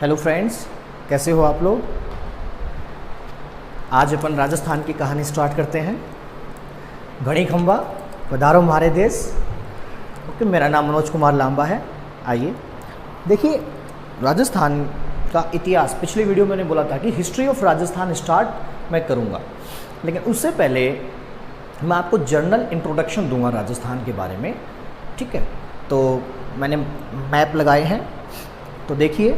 Hello friends, कैसे हो आप लोग। आज अपन राजस्थान की कहानी स्टार्ट करते हैं। घड़ी खंबा पधारो हमारे देश। ओके, मेरा नाम मनोज कुमार लांबा है। आइए देखिए, राजस्थान का इतिहास पिछले वीडियो में मैंने बोला था कि हिस्ट्री ऑफ राजस्थान स्टार्ट मैं करूंगा, लेकिन उससे पहले मैं आपको जर्नल इंट्रोडक्शन दूंगा राजस्थान के बारे में। ठीक है, तो मैंने मैप लगाए हैं, तो देखिए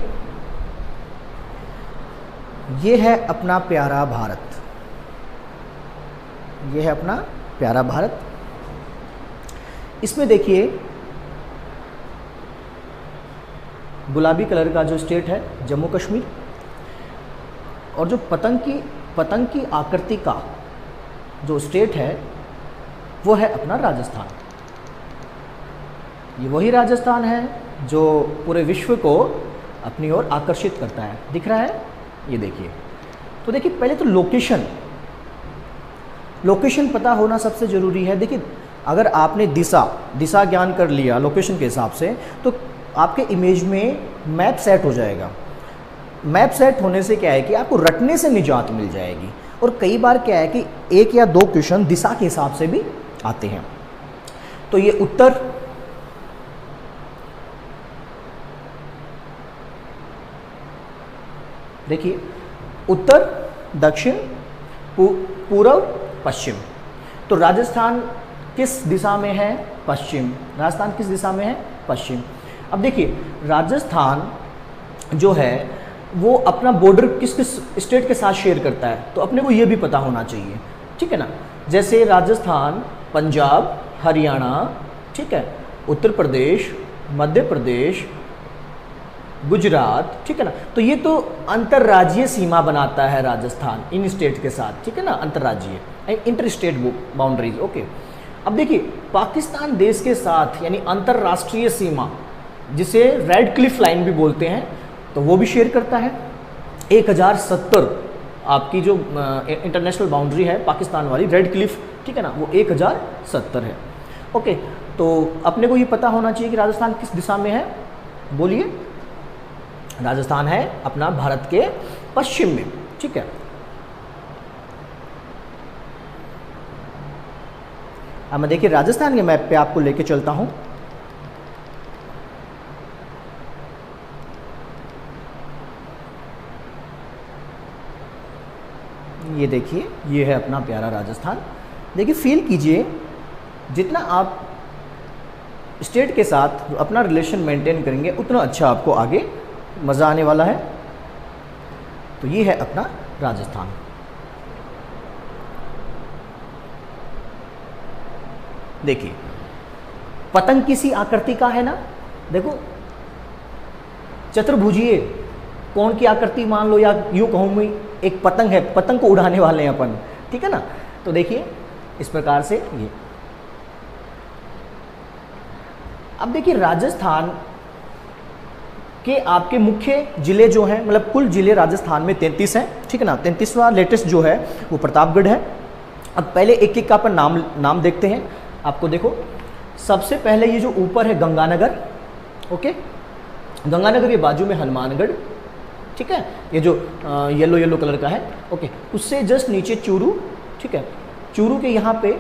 ये है अपना प्यारा भारत। ये है अपना प्यारा भारत। इसमें देखिए गुलाबी कलर का जो स्टेट है जम्मू कश्मीर, और जो पतंग की आकृति का जो स्टेट है वो है अपना राजस्थान। ये वही राजस्थान है जो पूरे विश्व को अपनी ओर आकर्षित करता है। दिख रहा है, ये देखिए। तो देखिए पहले तो लोकेशन पता होना सबसे ज़रूरी है। देखिए अगर आपने दिशा ज्ञान कर लिया लोकेशन के हिसाब से, तो आपके इमेज में मैप सेट हो जाएगा। मैप सेट होने से क्या है कि आपको रटने से निजात मिल जाएगी। और कई बार क्या है कि एक या दो क्वेश्चन दिशा के हिसाब से भी आते हैं। तो ये उत्तर, देखिए उत्तर, दक्षिण, पूर्व, पश्चिम। तो राजस्थान किस दिशा में है? पश्चिम। राजस्थान किस दिशा में है? पश्चिम। अब देखिए राजस्थान जो है वो अपना बॉर्डर किस किस स्टेट के साथ शेयर करता है, तो अपने को ये भी पता होना चाहिए। ठीक है ना। जैसे राजस्थान, पंजाब, हरियाणा, ठीक है, उत्तर प्रदेश, मध्य प्रदेश, गुजरात, ठीक है ना। तो ये तो अंतर्राज्यीय सीमा बनाता है राजस्थान इन स्टेट के साथ। ठीक है ना, अंतर्राज्यीय, इंटर स्टेट बाउंड्रीज। ओके, अब देखिए पाकिस्तान देश के साथ यानी अंतर्राष्ट्रीय सीमा, जिसे रेड क्लिफ लाइन भी बोलते हैं, तो वो भी शेयर करता है। 1070 आपकी जो इंटरनेशनल बाउंड्री है पाकिस्तान वाली, रेड क्लिफ, ठीक है ना, वो 1070 है। ओके, तो अपने को ये पता होना चाहिए कि राजस्थान किस दिशा में है। बोलिए, राजस्थान है अपना भारत के पश्चिम में। ठीक है, अब मैं देखिए राजस्थान के मैप पे आपको लेके चलता हूं। ये देखिए, ये है अपना प्यारा राजस्थान। देखिए फील कीजिए, जितना आप स्टेट के साथ अपना रिलेशन मेंटेन करेंगे उतना अच्छा आपको आगे मज़ा आने वाला है। तो ये है अपना राजस्थान। देखिए पतंग किसी आकृति का है ना। देखो चतुर्भुजीय कोण की आकृति मान लो, या यूं कहूं मैं एक पतंग है, पतंग को उड़ाने वाले हैं अपन। ठीक है ना। तो देखिए इस प्रकार से ये। अब देखिए राजस्थान के आपके मुख्य जिले जो हैं, मतलब कुल जिले राजस्थान में 33 हैं। ठीक है ना। 33वां लेटेस्ट जो है वो प्रतापगढ़ है। अब पहले एक एक का अपन नाम देखते हैं। आपको देखो सबसे पहले ये जो ऊपर है गंगानगर। ओके, गंगानगर के बाजू में हनुमानगढ़। ठीक है, ये जो येलो कलर का है। ओके, उससे जस्ट नीचे चूरू। ठीक है, चूरू के यहाँ पे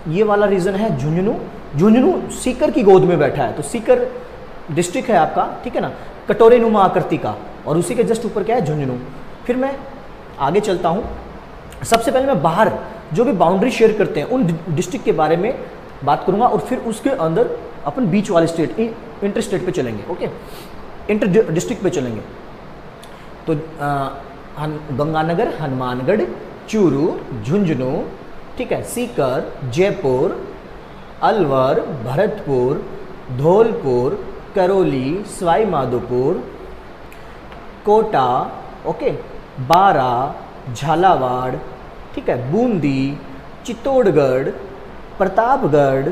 ये वाला रीजन है झुंझुनू। झुंझुनू सीकर की गोद में बैठा है, तो सीकर डिस्ट्रिक्ट है आपका। ठीक है ना, कटोरे नुमा आकृति का, और उसी के जस्ट ऊपर क्या है? झुंझुनू। फिर मैं आगे चलता हूँ। सबसे पहले मैं बाहर जो भी बाउंड्री शेयर करते हैं उन डिस्ट्रिक्ट के बारे में बात करूंगा, और फिर उसके अंदर अपन बीच वाले स्टेट, इंटर स्टेट पे चलेंगे। ओके, इंटर डिस्ट्रिक्ट पे चलेंगे। तो गंगानगर, हनुमानगढ़, चूरू, झुंझुनू, ठीक है, सीकर, जयपुर, अलवर, भरतपुर, धौलपुर, करौली, सवाई माधोपुर, कोटा, ओके, बारा, झालावाड़, ठीक है, बूंदी, चित्तौड़गढ़, प्रतापगढ़,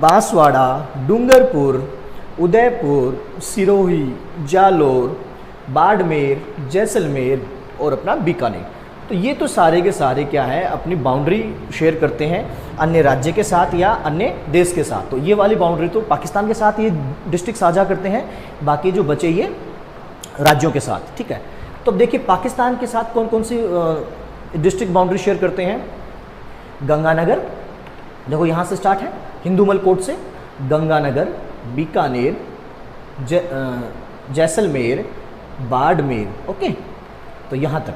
बांसवाड़ा, डूंगरपुर, उदयपुर, सिरोही, जालोर, बाड़मेर, जैसलमेर और अपना बीकानेर। तो ये तो सारे के सारे क्या है, अपनी बाउंड्री शेयर करते हैं अन्य राज्य के साथ या अन्य देश के साथ। तो ये वाली बाउंड्री तो पाकिस्तान के साथ ये डिस्ट्रिक्ट साझा करते हैं, बाकी जो बचे ये राज्यों के साथ, ठीक है। तो अब देखिए पाकिस्तान के साथ कौन कौन सी डिस्ट्रिक्ट बाउंड्री शेयर करते हैं। गंगानगर, देखो यहाँ से स्टार्ट है हिंदूमल कोट से, गंगानगर, बीकानेर, जैसलमेर, बाड़मेर, ओके, तो यहाँ तक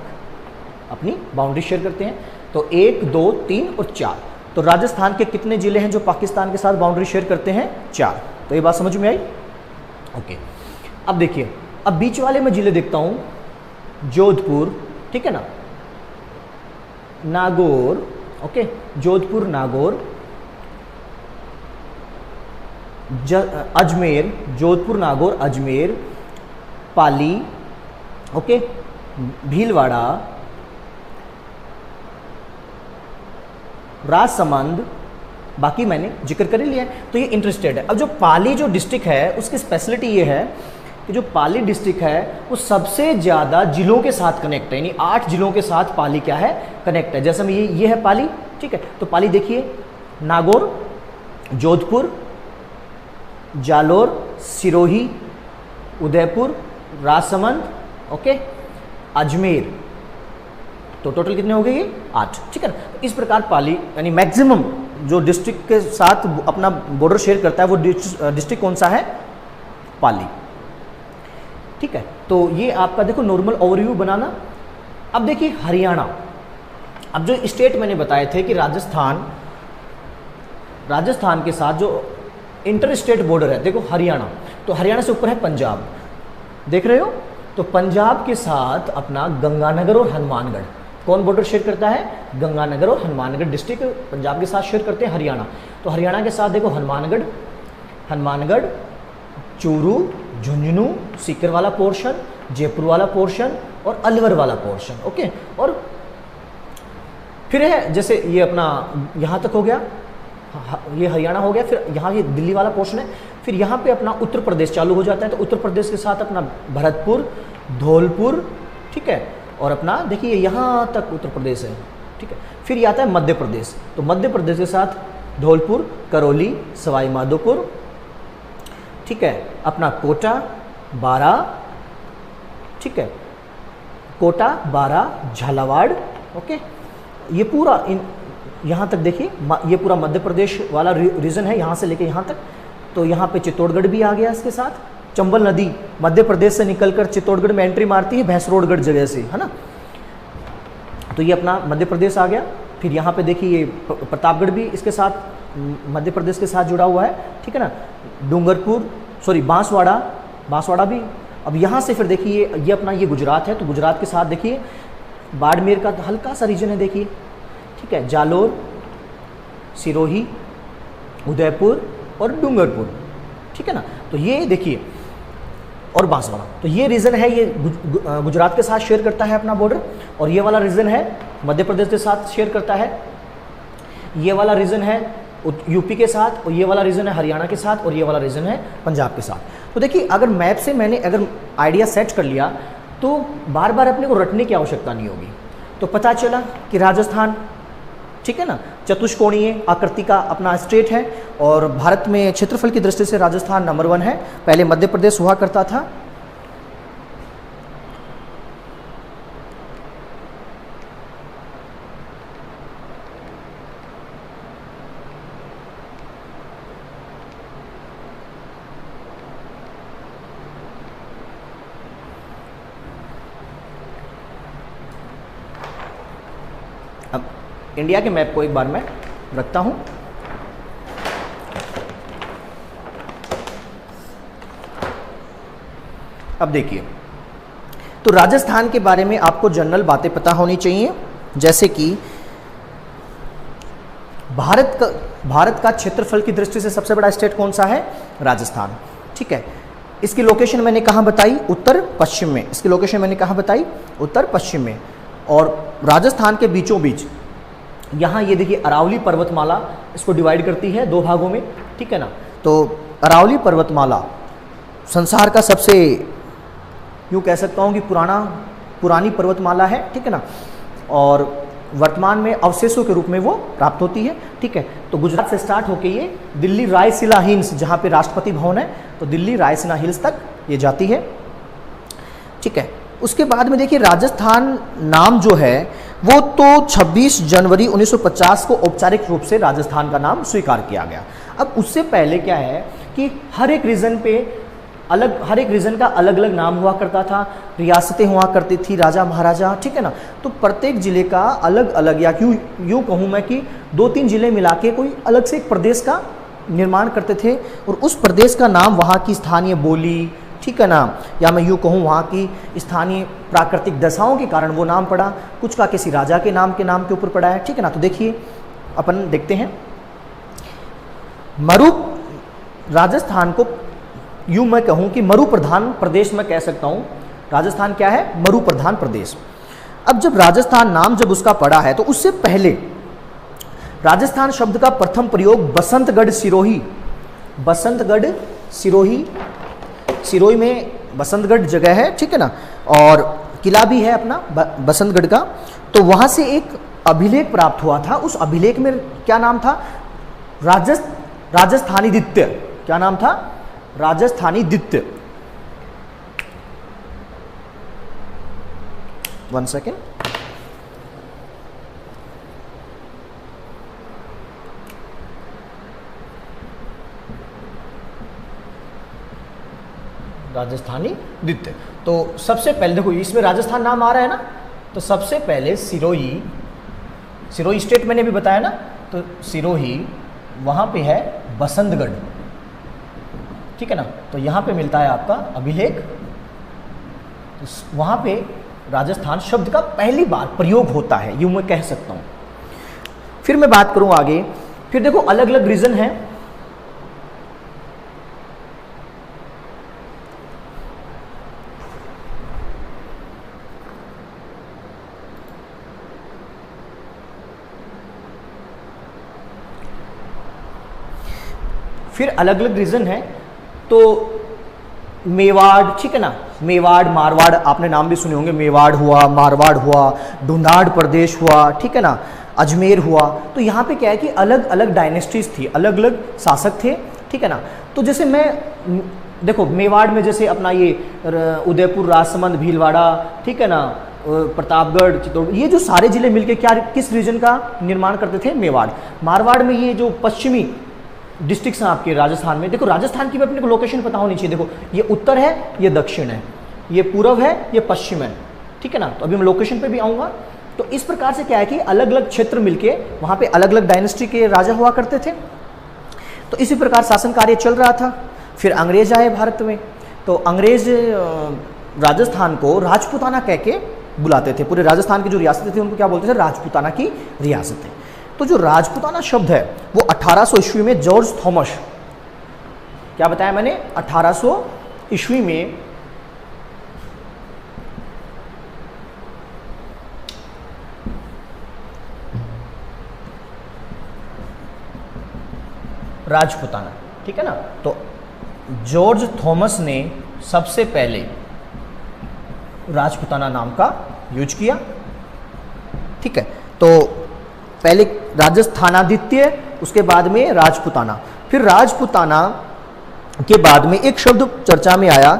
अपनी बाउंड्री शेयर करते हैं। तो 1, 2, 3 और 4, तो राजस्थान के कितने जिले हैं जो पाकिस्तान के साथ बाउंड्री शेयर करते हैं? 4। तो ये बात समझ में आई, ओके। अब देखिए, अब बीच वाले में जिले देखता हूँ, जोधपुर, ठीक है ना, नागौर, ओके, जोधपुर, नागौर, अजमेर, जोधपुर, नागौर, अजमेर, पाली, ओके, भीलवाड़ा, राजसमंद, बाकी मैंने जिक्र कर ही लिया है, तो ये इंटरेस्टेड है। अब जो पाली जो डिस्ट्रिक्ट है उसकी स्पेशलिटी ये है कि जो पाली डिस्ट्रिक्ट है वो सबसे ज़्यादा जिलों के साथ कनेक्ट है, यानी 8 जिलों के साथ पाली क्या है? कनेक्ट है। जैसे में ये है पाली, ठीक है, तो पाली देखिए, नागौर, जोधपुर, जालोर, सिरोही, उदयपुर, राजसमंद, ओके, अजमेर, तो टोटल कितने हो गए ये? 8, ठीक है ना। तो इस प्रकार पाली यानी मैक्सिमम जो डिस्ट्रिक्ट के साथ अपना बॉर्डर शेयर करता है वो डिस्ट्रिक्ट कौन सा है? पाली, ठीक है। तो ये आपका देखो नॉर्मल ओवरव्यू बनाना। अब देखिए हरियाणा, अब जो स्टेट मैंने बताए थे कि राजस्थान के साथ जो इंटर स्टेट बॉर्डर है, देखो हरियाणा, तो हरियाणा से ऊपर है पंजाब, देख रहे हो, तो पंजाब के साथ अपना गंगानगर और हनुमानगढ़, कौन बॉर्डर शेयर करता है? गंगानगर और हनुमानगढ़ डिस्ट्रिक्ट पंजाब के साथ शेयर करते हैं हरियाणा। तो हरियाणा के साथ देखो हनुमानगढ़, चूरू, झुंझुनू, सीकर वाला पोर्शन, जयपुर वाला पोर्शन और अलवर वाला पोर्शन, ओके। और फिर है जैसे ये अपना यहाँ तक हो गया, ये हरियाणा हो गया, फिर यहाँ ये दिल्ली वाला पोर्शन है, फिर यहाँ पे अपना उत्तर प्रदेश चालू हो जाता है, तो उत्तर प्रदेश के साथ अपना भरतपुर, धौलपुर, ठीक है, और अपना देखिए यहाँ तक उत्तर प्रदेश है, ठीक है। फिर ये आता है मध्य प्रदेश, तो मध्य प्रदेश के साथ धौलपुर, करौली, सवाई माधोपुर, ठीक है, अपना कोटा, बारा, ठीक है, कोटा, बारा, झालावाड़, ओके, ये पूरा यहाँ तक देखिए, ये पूरा मध्य प्रदेश वाला रीजन है, यहाँ से लेके यहाँ तक। तो यहाँ पे चित्तौड़गढ़ भी आ गया इसके साथ, चंबल नदी मध्य प्रदेश से निकलकर चित्तौड़गढ़ में एंट्री मारती है भैंसरोडगढ़ जगह से, है ना, तो ये अपना मध्य प्रदेश आ गया। फिर यहाँ पे देखिए ये प्रतापगढ़ भी इसके साथ मध्य प्रदेश के साथ जुड़ा हुआ है, ठीक है ना, डूंगरपुर, सॉरी बांसवाड़ा भी। अब यहाँ से फिर देखिए ये अपना ये गुजरात है, तो गुजरात के साथ देखिए बाड़मेर का हल्का सा रीजन है देखिए, ठीक है, जालोर, सिरोही, उदयपुर और डूंगरपुर, ठीक है ना, तो ये देखिए, और बांसवाड़ा, तो ये रीजन है, ये गुजरात के साथ शेयर करता है अपना बॉर्डर, और ये वाला रीजन है मध्य प्रदेश के साथ शेयर करता है, ये वाला रीजन है यूपी के साथ, और ये वाला रीजन है हरियाणा के साथ, और ये वाला रीजन है पंजाब के साथ। तो देखिए अगर मैप से मैंने अगर आइडिया सेट कर लिया तो बार बार अपने को रटने की आवश्यकता नहीं होगी। तो पता चला कि राजस्थान, ठीक है ना, चतुष्कोणीय आकृति का अपना स्टेट है, और भारत में क्षेत्रफल की दृष्टि से राजस्थान नंबर 1 है। पहले मध्य प्रदेश हुआ करता था, अब इंडिया के मैप को एक बार मैं रखता हूं। अब देखिए, तो राजस्थान के बारे में आपको जनरल बातें पता होनी चाहिए, जैसे कि भारत का क्षेत्रफल की दृष्टि से सबसे बड़ा स्टेट कौन सा है? राजस्थान, ठीक है। इसकी लोकेशन मैंने कहाँ बताई? उत्तर पश्चिम में। इसकी लोकेशन मैंने कहाँ बताई? उत्तर पश्चिम में। और राजस्थान के बीचों बीच यहाँ ये देखिए अरावली पर्वतमाला इसको डिवाइड करती है 2 भागों में, ठीक है ना। तो अरावली पर्वतमाला संसार का सबसे, यूँ कह सकता हूँ कि पुरानी पर्वतमाला है, ठीक है ना, और वर्तमान में अवशेषों के रूप में वो प्राप्त होती है, ठीक है। तो गुजरात से स्टार्ट होके ये दिल्ली रायसीना हिल्स, जहाँ पे राष्ट्रपति भवन है, तो दिल्ली रायसीना हिल्स तक ये जाती है। ठीक है। उसके बाद में देखिए राजस्थान नाम जो है वो तो 26 जनवरी 1950 को औपचारिक रूप से राजस्थान का नाम स्वीकार किया गया। अब उससे पहले क्या है कि हर एक रीजन का अलग अलग नाम हुआ करता था, रियासतें हुआ करती थी, राजा महाराजा, ठीक है ना। तो प्रत्येक जिले का अलग अलग, या यूँ कहूँ मैं कि 2-3 जिले मिला के कोई अलग से एक प्रदेश का निर्माण करते थे, और उस प्रदेश का नाम वहाँ की स्थानीय बोली, ठीक है ना, या मैं यूँ कहूँ वहाँ की स्थानीय प्राकृतिक दशाओं के कारण वो नाम पड़ा, कुछ का किसी राजा के नाम के ऊपर पड़ा है, ठीक है ना। तो देखिए अपन देखते हैं, मरु राजस्थान को यूँ मैं कहूँ कि मरु प्रधान प्रदेश मैं कह सकता हूँ। राजस्थान क्या है? मरु प्रधान प्रदेश। अब जब राजस्थान नाम जब उसका पड़ा है तो उससे पहले राजस्थान शब्द का प्रथम प्रयोग बसंतगढ़ सिरोही, सिरोही में बसंतगढ़ जगह है, ठीक है ना, और किला भी है अपना बसंतगढ़ का। तो वहाँ से एक अभिलेख प्राप्त हुआ था। उस अभिलेख में क्या नाम था? राजस्थानी दित्य। क्या नाम था? राजस्थानी दित्य। 1 सेकेंड। राजस्थानी दित्य। तो सबसे पहले देखो इसमें राजस्थान नाम आ रहा है ना, तो सबसे पहले सिरोही स्टेट मैंने भी बताया ना, तो सिरोही वहाँ पे है बसंतगढ़, ठीक है ना। तो यहाँ पे मिलता है आपका अभिलेख, तो वहाँ पे राजस्थान शब्द का पहली बार प्रयोग होता है, यूँ मैं कह सकता हूँ। फिर मैं बात करूँ आगे, फिर देखो अलग अलग रीजन है। फिर अलग अलग रीजन है, तो मेवाड़, ठीक है ना, मेवाड़, मारवाड़, आपने नाम भी सुने होंगे, मेवाड़ हुआ, मारवाड़ हुआ, ढूंढाड़ प्रदेश हुआ, ठीक है ना, अजमेर हुआ। तो यहाँ पे क्या है कि अलग अलग डायनेस्टीज थी, अलग अलग शासक थे, ठीक है ना। तो जैसे मैं देखो मेवाड़ में जैसे अपना ये उदयपुर, राजसमंद, भीलवाड़ा, ठीक है ना, प्रतापगढ़, चित्तौड़, ये जो सारे जिले मिलके क्या किस रीजन का निर्माण करते थे? मेवाड़। मारवाड़ में ये जो पश्चिमी डिस्ट्रिक्ट्स हैं आपके राजस्थान में, देखो राजस्थान की भी अपने को लोकेशन पता होनी चाहिए। देखो ये उत्तर है, ये दक्षिण है, ये पूर्व है, ये पश्चिम है, ठीक है ना। तो अभी मैं लोकेशन पे भी आऊँगा। तो इस प्रकार से क्या है कि अलग अलग क्षेत्र मिलके वहाँ पे अलग अलग डायनेस्टी के राजा हुआ करते थे। तो इसी प्रकार शासन कार्य चल रहा था। फिर अंग्रेज आए भारत में, तो अंग्रेज राजस्थान को राजपूताना कह के बुलाते थे। पूरे राजस्थान की जो रियासतें थी उनको क्या बोलते थे? राजपूताना की रियासतें। तो जो राजपूताना शब्द है वो 1800 ईस्वी में जॉर्ज थॉमस, क्या बताया मैंने? 1800 ईस्वी में राजपूताना, ठीक है ना। तो जॉर्ज थॉमस ने सबसे पहले राजपूताना नाम का यूज किया, ठीक है। तो पहले राजस्थानादित्य, उसके बाद में राजपूताना। फिर राजपूताना के बाद में एक शब्द चर्चा में आया,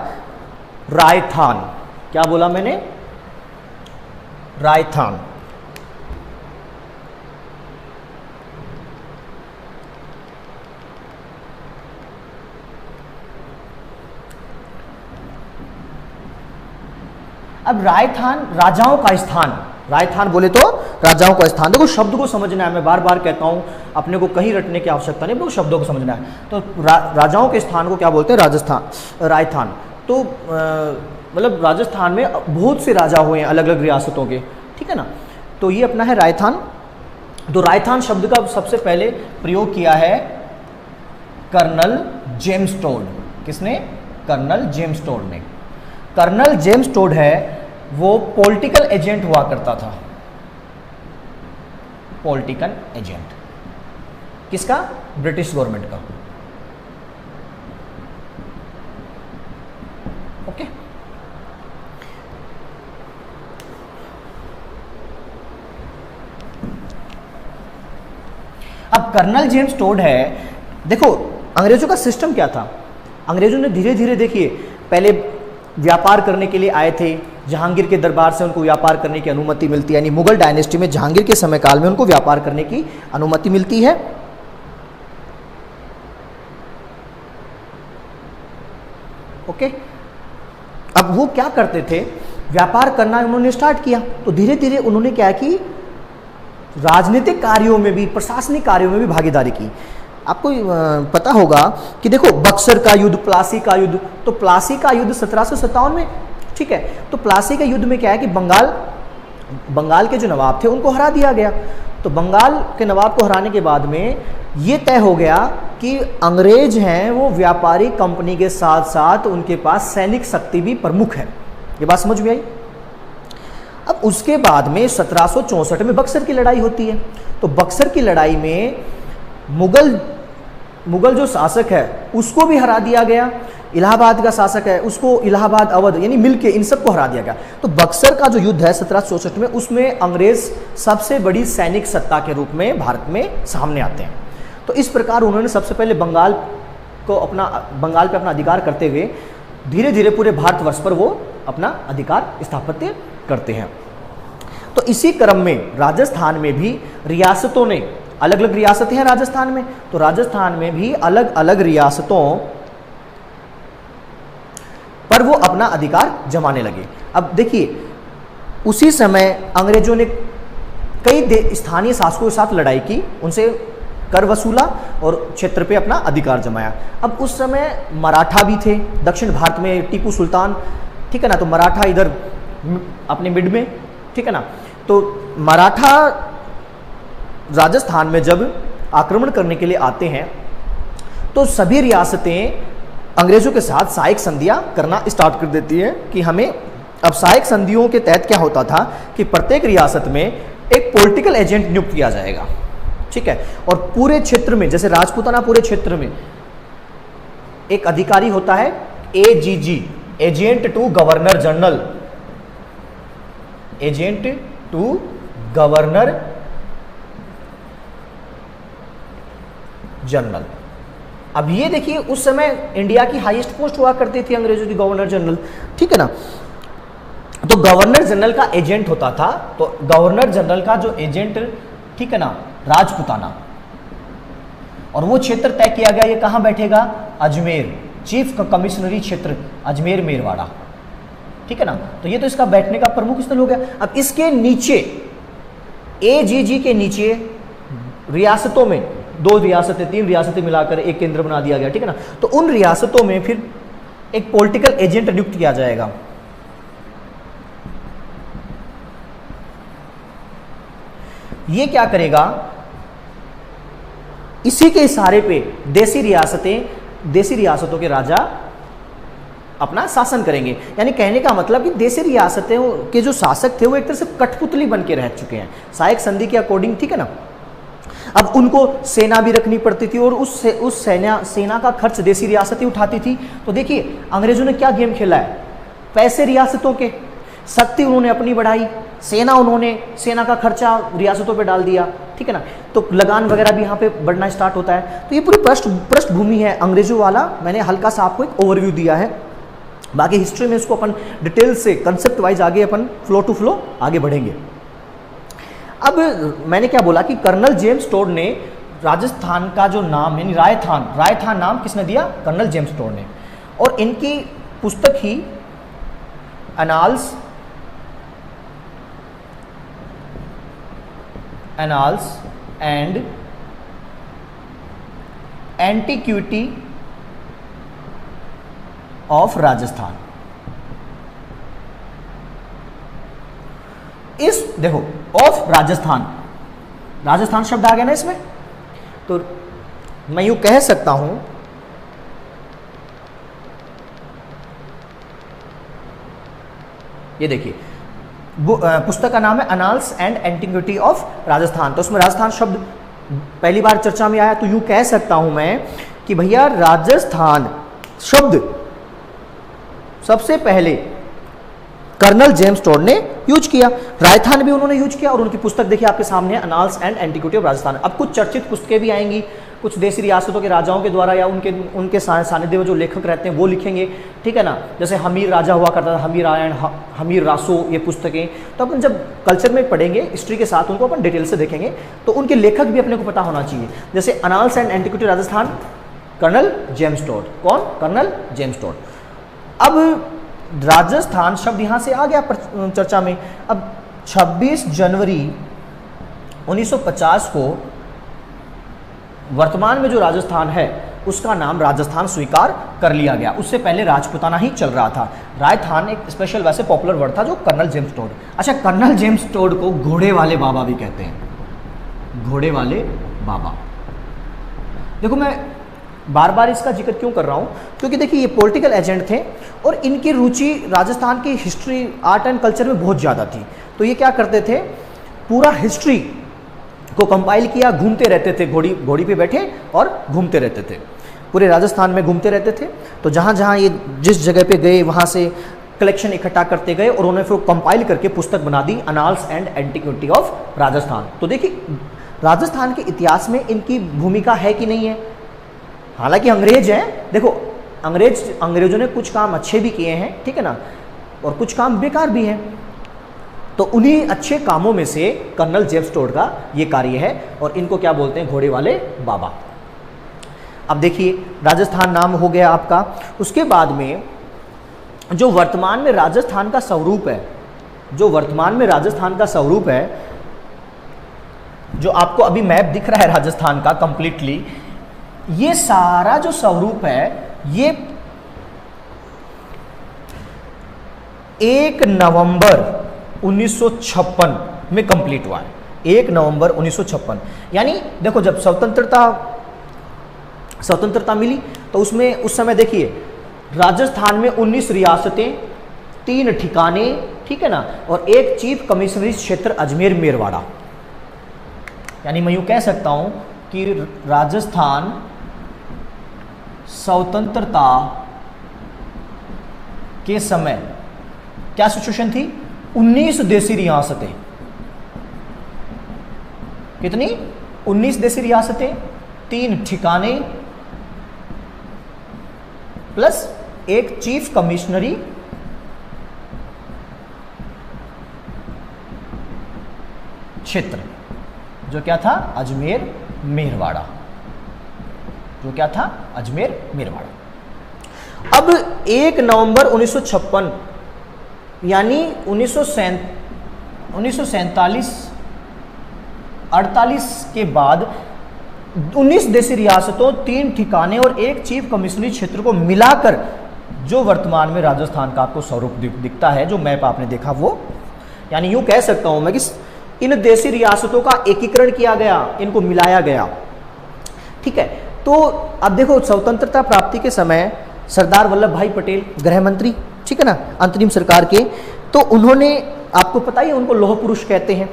रायथान। क्या बोला मैंने? रायथान। अब रायथान राजाओं का स्थान, रायथान बोले तो राजाओं का स्थान। देखो शब्द को समझना है, मैं बार बार कहता हूँ, अपने को कहीं रटने की आवश्यकता नहीं, वो शब्दों को समझना है। तो राजाओं के स्थान को क्या बोलते हैं? रायथान। तो मतलब राजस्थान में बहुत से राजा हुए हैं अलग अलग रियासतों के, ठीक है ना। तो ये अपना है रायथान। तो रायथान शब्द का सबसे पहले प्रयोग किया है कर्नल जेम्स टोड। किसने? कर्नल जेम्स टोड ने। कर्नल जेम्स टोड है वो पॉलिटिकल एजेंट हुआ करता था। पॉलिटिकल एजेंट किसका? ब्रिटिश गवर्नमेंट का। ओके। अब कर्नल जेम्स टोड है, देखो अंग्रेजों का सिस्टम क्या था? अंग्रेजों ने धीरे धीरे, देखिए पहले व्यापार करने के लिए आए थे, जहांगीर के दरबार से उनको व्यापार करने की अनुमति मिलती है, यानी मुगल डायनेस्टी में जहांगीर के समय काल में उनको व्यापार करने की अनुमति मिलती है। ओके, अब वो क्या करते थे, व्यापार करना उन्होंने स्टार्ट किया, तो धीरे धीरे उन्होंने क्या की, राजनीतिक कार्यों में भी, प्रशासनिक कार्यों में भी भागीदारी की। आपको पता होगा कि देखो बक्सर का युद्ध, प्लासी का युद्ध, तो प्लासी का युद्ध 1757 में, ठीक है, तो प्लासी के युद्ध में क्या है कि बंगाल के जो नवाब थे उनको हरा दिया गया। तो बंगाल के नवाब को हराने के बाद में ये तय हो गया कि अंग्रेज हैं वो व्यापारिक कंपनी के साथ साथ उनके पास सैनिक शक्ति भी प्रमुख है। ये बात समझ में आई। अब उसके बाद में 1764 में बक्सर की लड़ाई होती है। तो बक्सर की लड़ाई में मुगल जो शासक है उसको भी हरा दिया गया, इलाहाबाद का शासक है उसको, इलाहाबाद अवध यानी मिलके इन सबको हरा दिया गया। तो बक्सर का जो युद्ध है 1764 में, उसमें अंग्रेज सबसे बड़ी सैनिक सत्ता के रूप में भारत में सामने आते हैं। तो इस प्रकार उन्होंने सबसे पहले बंगाल पे अपना अधिकार करते हुए धीरे धीरे पूरे भारतवर्ष पर वो अपना अधिकार स्थापित करते हैं। तो इसी क्रम में राजस्थान में भी रियासतों ने, अलग अलग रियासतें हैं राजस्थान में, तो राजस्थान में भी अलग अलग रियासतों पर वो अपना अधिकार जमाने लगे। अब देखिए उसी समय अंग्रेजों ने कई स्थानीय शासकों के साथ लड़ाई की, उनसे कर वसूला और क्षेत्र पे अपना अधिकार जमाया। अब उस समय मराठा भी थे दक्षिण भारत में, टीपू सुल्तान, ठीक है ना, तो मराठा इधर अपने मिड में, ठीक है ना, तो मराठा राजस्थान में जब आक्रमण करने के लिए आते हैं तो सभी रियासतें अंग्रेजों के साथ सहायक संधियां करना स्टार्ट कर देती है कि हमें, अब सहायक संधियों के तहत क्या होता था कि प्रत्येक रियासत में एक पॉलिटिकल एजेंट नियुक्त किया जाएगा, ठीक है, और पूरे क्षेत्र में, जैसे राजपूताना पूरे क्षेत्र में एक अधिकारी होता है AGG, agent to governor general, agent to governor general. अब ये देखिए उस समय इंडिया की हाईएस्ट पोस्ट हुआ करती थी अंग्रेजों की, गवर्नर जनरल, ठीक है ना। तो गवर्नर जनरल का एजेंट होता था, तो गवर्नर जनरल का जो एजेंट, ठीक है ना, राजपूताना, और वो क्षेत्र तय किया गया, ये कहां बैठेगा, अजमेर, चीफ कमिश्नरी क्षेत्र अजमेर मेरवाड़ा, ठीक है ना। तो ये तो इसका बैठने का प्रमुख स्थल हो गया। अब इसके नीचे एजीजी के नीचे रियासतों में, 2 रियासतें 3 रियासतें मिलाकर एक केंद्र बना दिया गया, ठीक है ना। तो उन रियासतों में फिर एक पॉलिटिकल एजेंट नियुक्त किया जाएगा। ये क्या करेगा, इसी के इशारे पे देसी रियासतों के राजा अपना शासन करेंगे। यानी कहने का मतलब कि देसी रियासतों के जो शासक थे वो एक तरह से कठपुतली बन के रह चुके हैं सहायक संधि के अकॉर्डिंग, ठीक है ना। अब उनको सेना भी रखनी पड़ती थी और उस सेना का खर्च देसी रियासतें उठाती थी। तो देखिए अंग्रेजों ने क्या गेम खेला है, पैसे रियासतों के, शक्ति उन्होंने अपनी बढ़ाई, सेना का खर्चा रियासतों पे डाल दिया, ठीक है ना। तो लगान वगैरह भी यहाँ पे बढ़ना स्टार्ट होता है। तो ये पूरी पृष्ठभूमि है अंग्रेजों वाला, मैंने हल्का सा आपको एक ओवरव्यू दिया है। बाकी हिस्ट्री में इसको अपन डिटेल से कंसेप्ट वाइज आगे अपन फ्लो टू फ्लो आगे बढ़ेंगे। अब मैंने क्या बोला कि कर्नल जेम्स टोड ने राजस्थान का जो नाम यानी रायथान नाम किसने दिया, कर्नल जेम्स टोड ने, और इनकी पुस्तक ही annals and antiquity of Rajasthan. इस देखो ऑफ राजस्थान शब्द आ गया ना इसमें, तो मैं यूं कह सकता हूं ये देखिए पुस्तक का नाम है annals and antiquity of Rajasthan. तो उसमें राजस्थान शब्द पहली बार चर्चा में आया, तो यूं कह सकता हूं मैं कि भैया राजस्थान शब्द सबसे पहले कर्नल जेम्स टोड ने यूज किया, रायथान भी उन्होंने यूज किया, और उनकी पुस्तक देखिए आपके सामने annals and antiquity of Rajasthan. अब कुछ चर्चित पुस्तकें भी आएंगी, कुछ देसी रियासतों के राजाओं के द्वारा या उनके उनके सानिध्य में जो लेखक रहते हैं वो लिखेंगे, ठीक है ना। जैसे हमीर राजा हुआ करता था, हमीर आयन, हमीर रासो, ये पुस्तकें तो अपन जब कल्चर में पढ़ेंगे हिस्ट्री के साथ उनको अपन डिटेल से देखेंगे तो उनके लेखक भी अपने को पता होना चाहिए। जैसे annals and antiquity Rajasthan, colonel James Tod. कौन? Colonel James Tod. अब राजस्थान शब्द यहाँ से आ गया चर्चा में। अब 26 जनवरी 1950 को वर्तमान में जो राजस्थान है उसका नाम राजस्थान स्वीकार कर लिया गया। उससे पहले राजपुताना ही चल रहा था। राजस्थान एक स्पेशल वैसे पॉपुलर वर्ड था जो कर्नल जेम्स टोड। अच्छा, कर्नल जेम्स टोड को घोड़े वाले बाबा भी कहते हैं, घोड़े वाले बाबा। देखो मैं बार बार इसका जिक्र क्यों कर रहा हूँ, क्योंकि देखिए ये पॉलिटिकल एजेंट थे और इनकी रुचि राजस्थान की हिस्ट्री, आर्ट एंड कल्चर में बहुत ज़्यादा थी। तो ये क्या करते थे, पूरा हिस्ट्री को कंपाइल किया, घूमते रहते थे, घोड़ी पे बैठे और घूमते रहते थे, पूरे राजस्थान में घूमते रहते थे। तो जहाँ जहाँ ये जिस जगह पे गए वहाँ से कलेक्शन इकट्ठा करते गए और उन्होंने फिर कंपाइल करके पुस्तक बना दी, annals and antiquity of Rajasthan. तो देखिए राजस्थान के इतिहास में इनकी भूमिका है कि नहीं है। हालांकि अंग्रेज हैं, देखो अंग्रेजों ने कुछ काम अच्छे भी किए हैं, ठीक है ना, और कुछ काम बेकार भी हैं। तो उन्हीं अच्छे कामों में से कर्नल जेम्स टोड का ये कार्य है और इनको क्या बोलते हैं, घोड़े वाले बाबा। अब देखिए राजस्थान नाम हो गया आपका। उसके बाद में जो वर्तमान में राजस्थान का स्वरूप है, जो वर्तमान में राजस्थान का स्वरूप है, जो आपको अभी मैप दिख रहा है राजस्थान का कंप्लीटली, ये सारा जो स्वरूप है ये 1 नवंबर 1956 में कंप्लीट हुआ है। 1 नवंबर 1956, यानी देखो जब स्वतंत्रता मिली तो उसमें उस समय देखिए राजस्थान में 19 रियासतें, 3 ठिकाने, ठीक है ना, और एक चीफ कमिश्नरी क्षेत्र अजमेर मेरवाड़ा। यानी मैं यूं कह सकता हूं कि राजस्थान स्वतंत्रता के समय क्या सिचुएशन थी, 19 देसी रियासतें। कितनी? 19 देसी रियासतें, 3 ठिकाने प्लस एक चीफ कमिश्नरी क्षेत्र, जो क्या था, अजमेर मेरवाड़ा, जो क्या था, अजमेर मेरवाड़ा। अब 1 नवंबर 1956 यानी 1947-48 के बाद 19 देसी रियासतों, 3 ठिकाने और एक चीफ कमिश्नरी क्षेत्र को मिलाकर जो वर्तमान में राजस्थान का आपको स्वरूप दिखता है, जो मैप आपने देखा वो, यानी यूं कह सकता हूं मैं कि इन देसी रियासतों का एकीकरण किया गया, इनको मिलाया गया, ठीक है। तो अब देखो स्वतंत्रता प्राप्ति के समय सरदार वल्लभ भाई पटेल गृह मंत्री, ठीक है ना, अंतरिम सरकार के, तो उन्होंने, आपको पता ही उनको लौह पुरुष कहते हैं।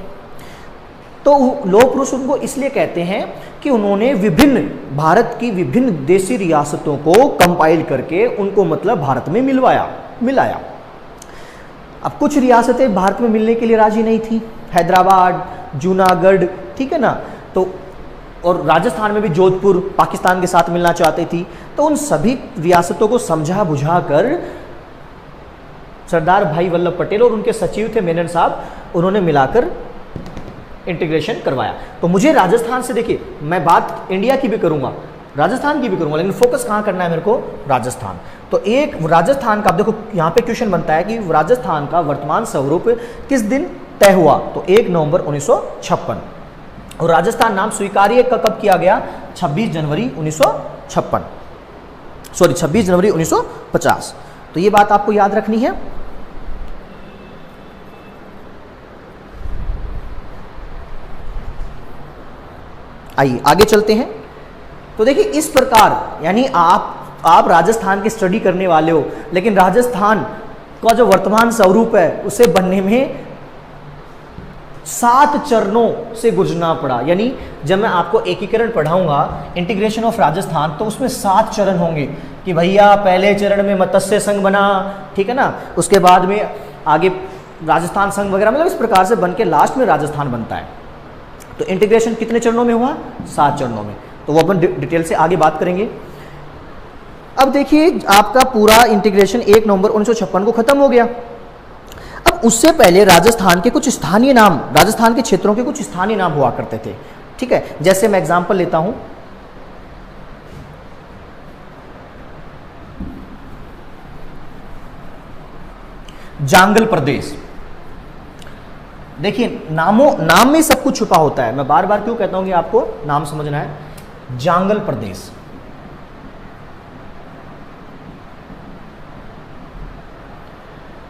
तो लौह पुरुष उनको इसलिए कहते हैं कि उन्होंने भारत की विभिन्न देसी रियासतों को कंपाइल करके उनको मतलब भारत में मिलाया। अब कुछ रियासतें भारत में मिलने के लिए राजी नहीं थी, हैदराबाद, जूनागढ़, ठीक है ना, तो और राजस्थान में भी जोधपुर पाकिस्तान के साथ मिलना चाहती थी। तो उन सभी रियासतों को समझा बुझा कर सरदार भाई वल्लभ पटेल और उनके सचिव थे मेनन साहब, उन्होंने मिलाकर इंटीग्रेशन करवाया। तो मुझे राजस्थान से, देखिए मैं बात इंडिया की भी करूंगा, राजस्थान की भी करूंगा, लेकिन फोकस कहाँ करना है मेरे को, राजस्थान। तो एक राजस्थान का, देखो यहाँ पे क्वेश्चन बनता है कि राजस्थान का वर्तमान स्वरूप किस दिन तय हुआ, तो 1 नवंबर 1956। और राजस्थान नाम स्वीकार्य कब किया गया, 26 जनवरी 1956, सॉरी 26 जनवरी 1950। तो ये बात आपको याद रखनी है। आइए आगे चलते हैं। तो देखिए इस प्रकार, यानी आप राजस्थान की स्टडी करने वाले हो, लेकिन राजस्थान का जो वर्तमान स्वरूप है उसे बनने में 7 चरणों से गुजरना पड़ा। यानी जब मैं आपको एकीकरण पढ़ाऊंगा, इंटीग्रेशन ऑफ राजस्थान, तो उसमें 7 चरण होंगे कि भैया पहले चरण में मत्स्य संघ बना, ठीक है ना, उसके बाद में आगे राजस्थान संघ वगैरह, मतलब इस प्रकार से बन के लास्ट में राजस्थान बनता है। तो इंटीग्रेशन कितने चरणों में हुआ, 7 चरणों में। तो वो अपन डिटेल से आगे बात करेंगे। अब देखिए आपका पूरा इंटीग्रेशन 1 नवंबर 1956 को खत्म हो गया। अब उससे पहले राजस्थान के कुछ स्थानीय नाम, राजस्थान के क्षेत्रों के कुछ स्थानीय नाम हुआ करते थे, ठीक है। जैसे मैं एग्जांपल लेता हूं, जांगल प्रदेश। देखिए नाम में सब कुछ छुपा होता है, मैं बार बार क्यों कहता हूं कि आपको नाम समझना है। जांगल प्रदेश,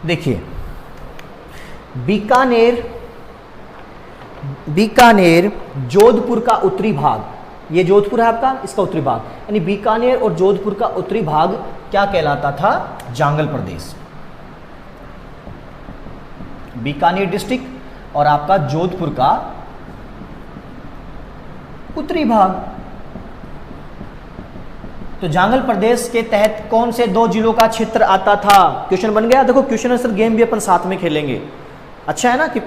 देखिए बीकानेर जोधपुर का उत्तरी भाग, ये जोधपुर है आपका, इसका उत्तरी भाग, यानी बीकानेर और जोधपुर का उत्तरी भाग क्या कहलाता था? जांगल प्रदेश। बीकानेर डिस्ट्रिक्ट और आपका जोधपुर का उत्तरी भाग। तो जांगल प्रदेश के तहत कौन से 2 जिलों का क्षेत्र आता था? क्वेश्चन बन गया। देखो क्वेश्चन आंसर गेम भी अपन साथ में खेलेंगे। अच्छा है ना कि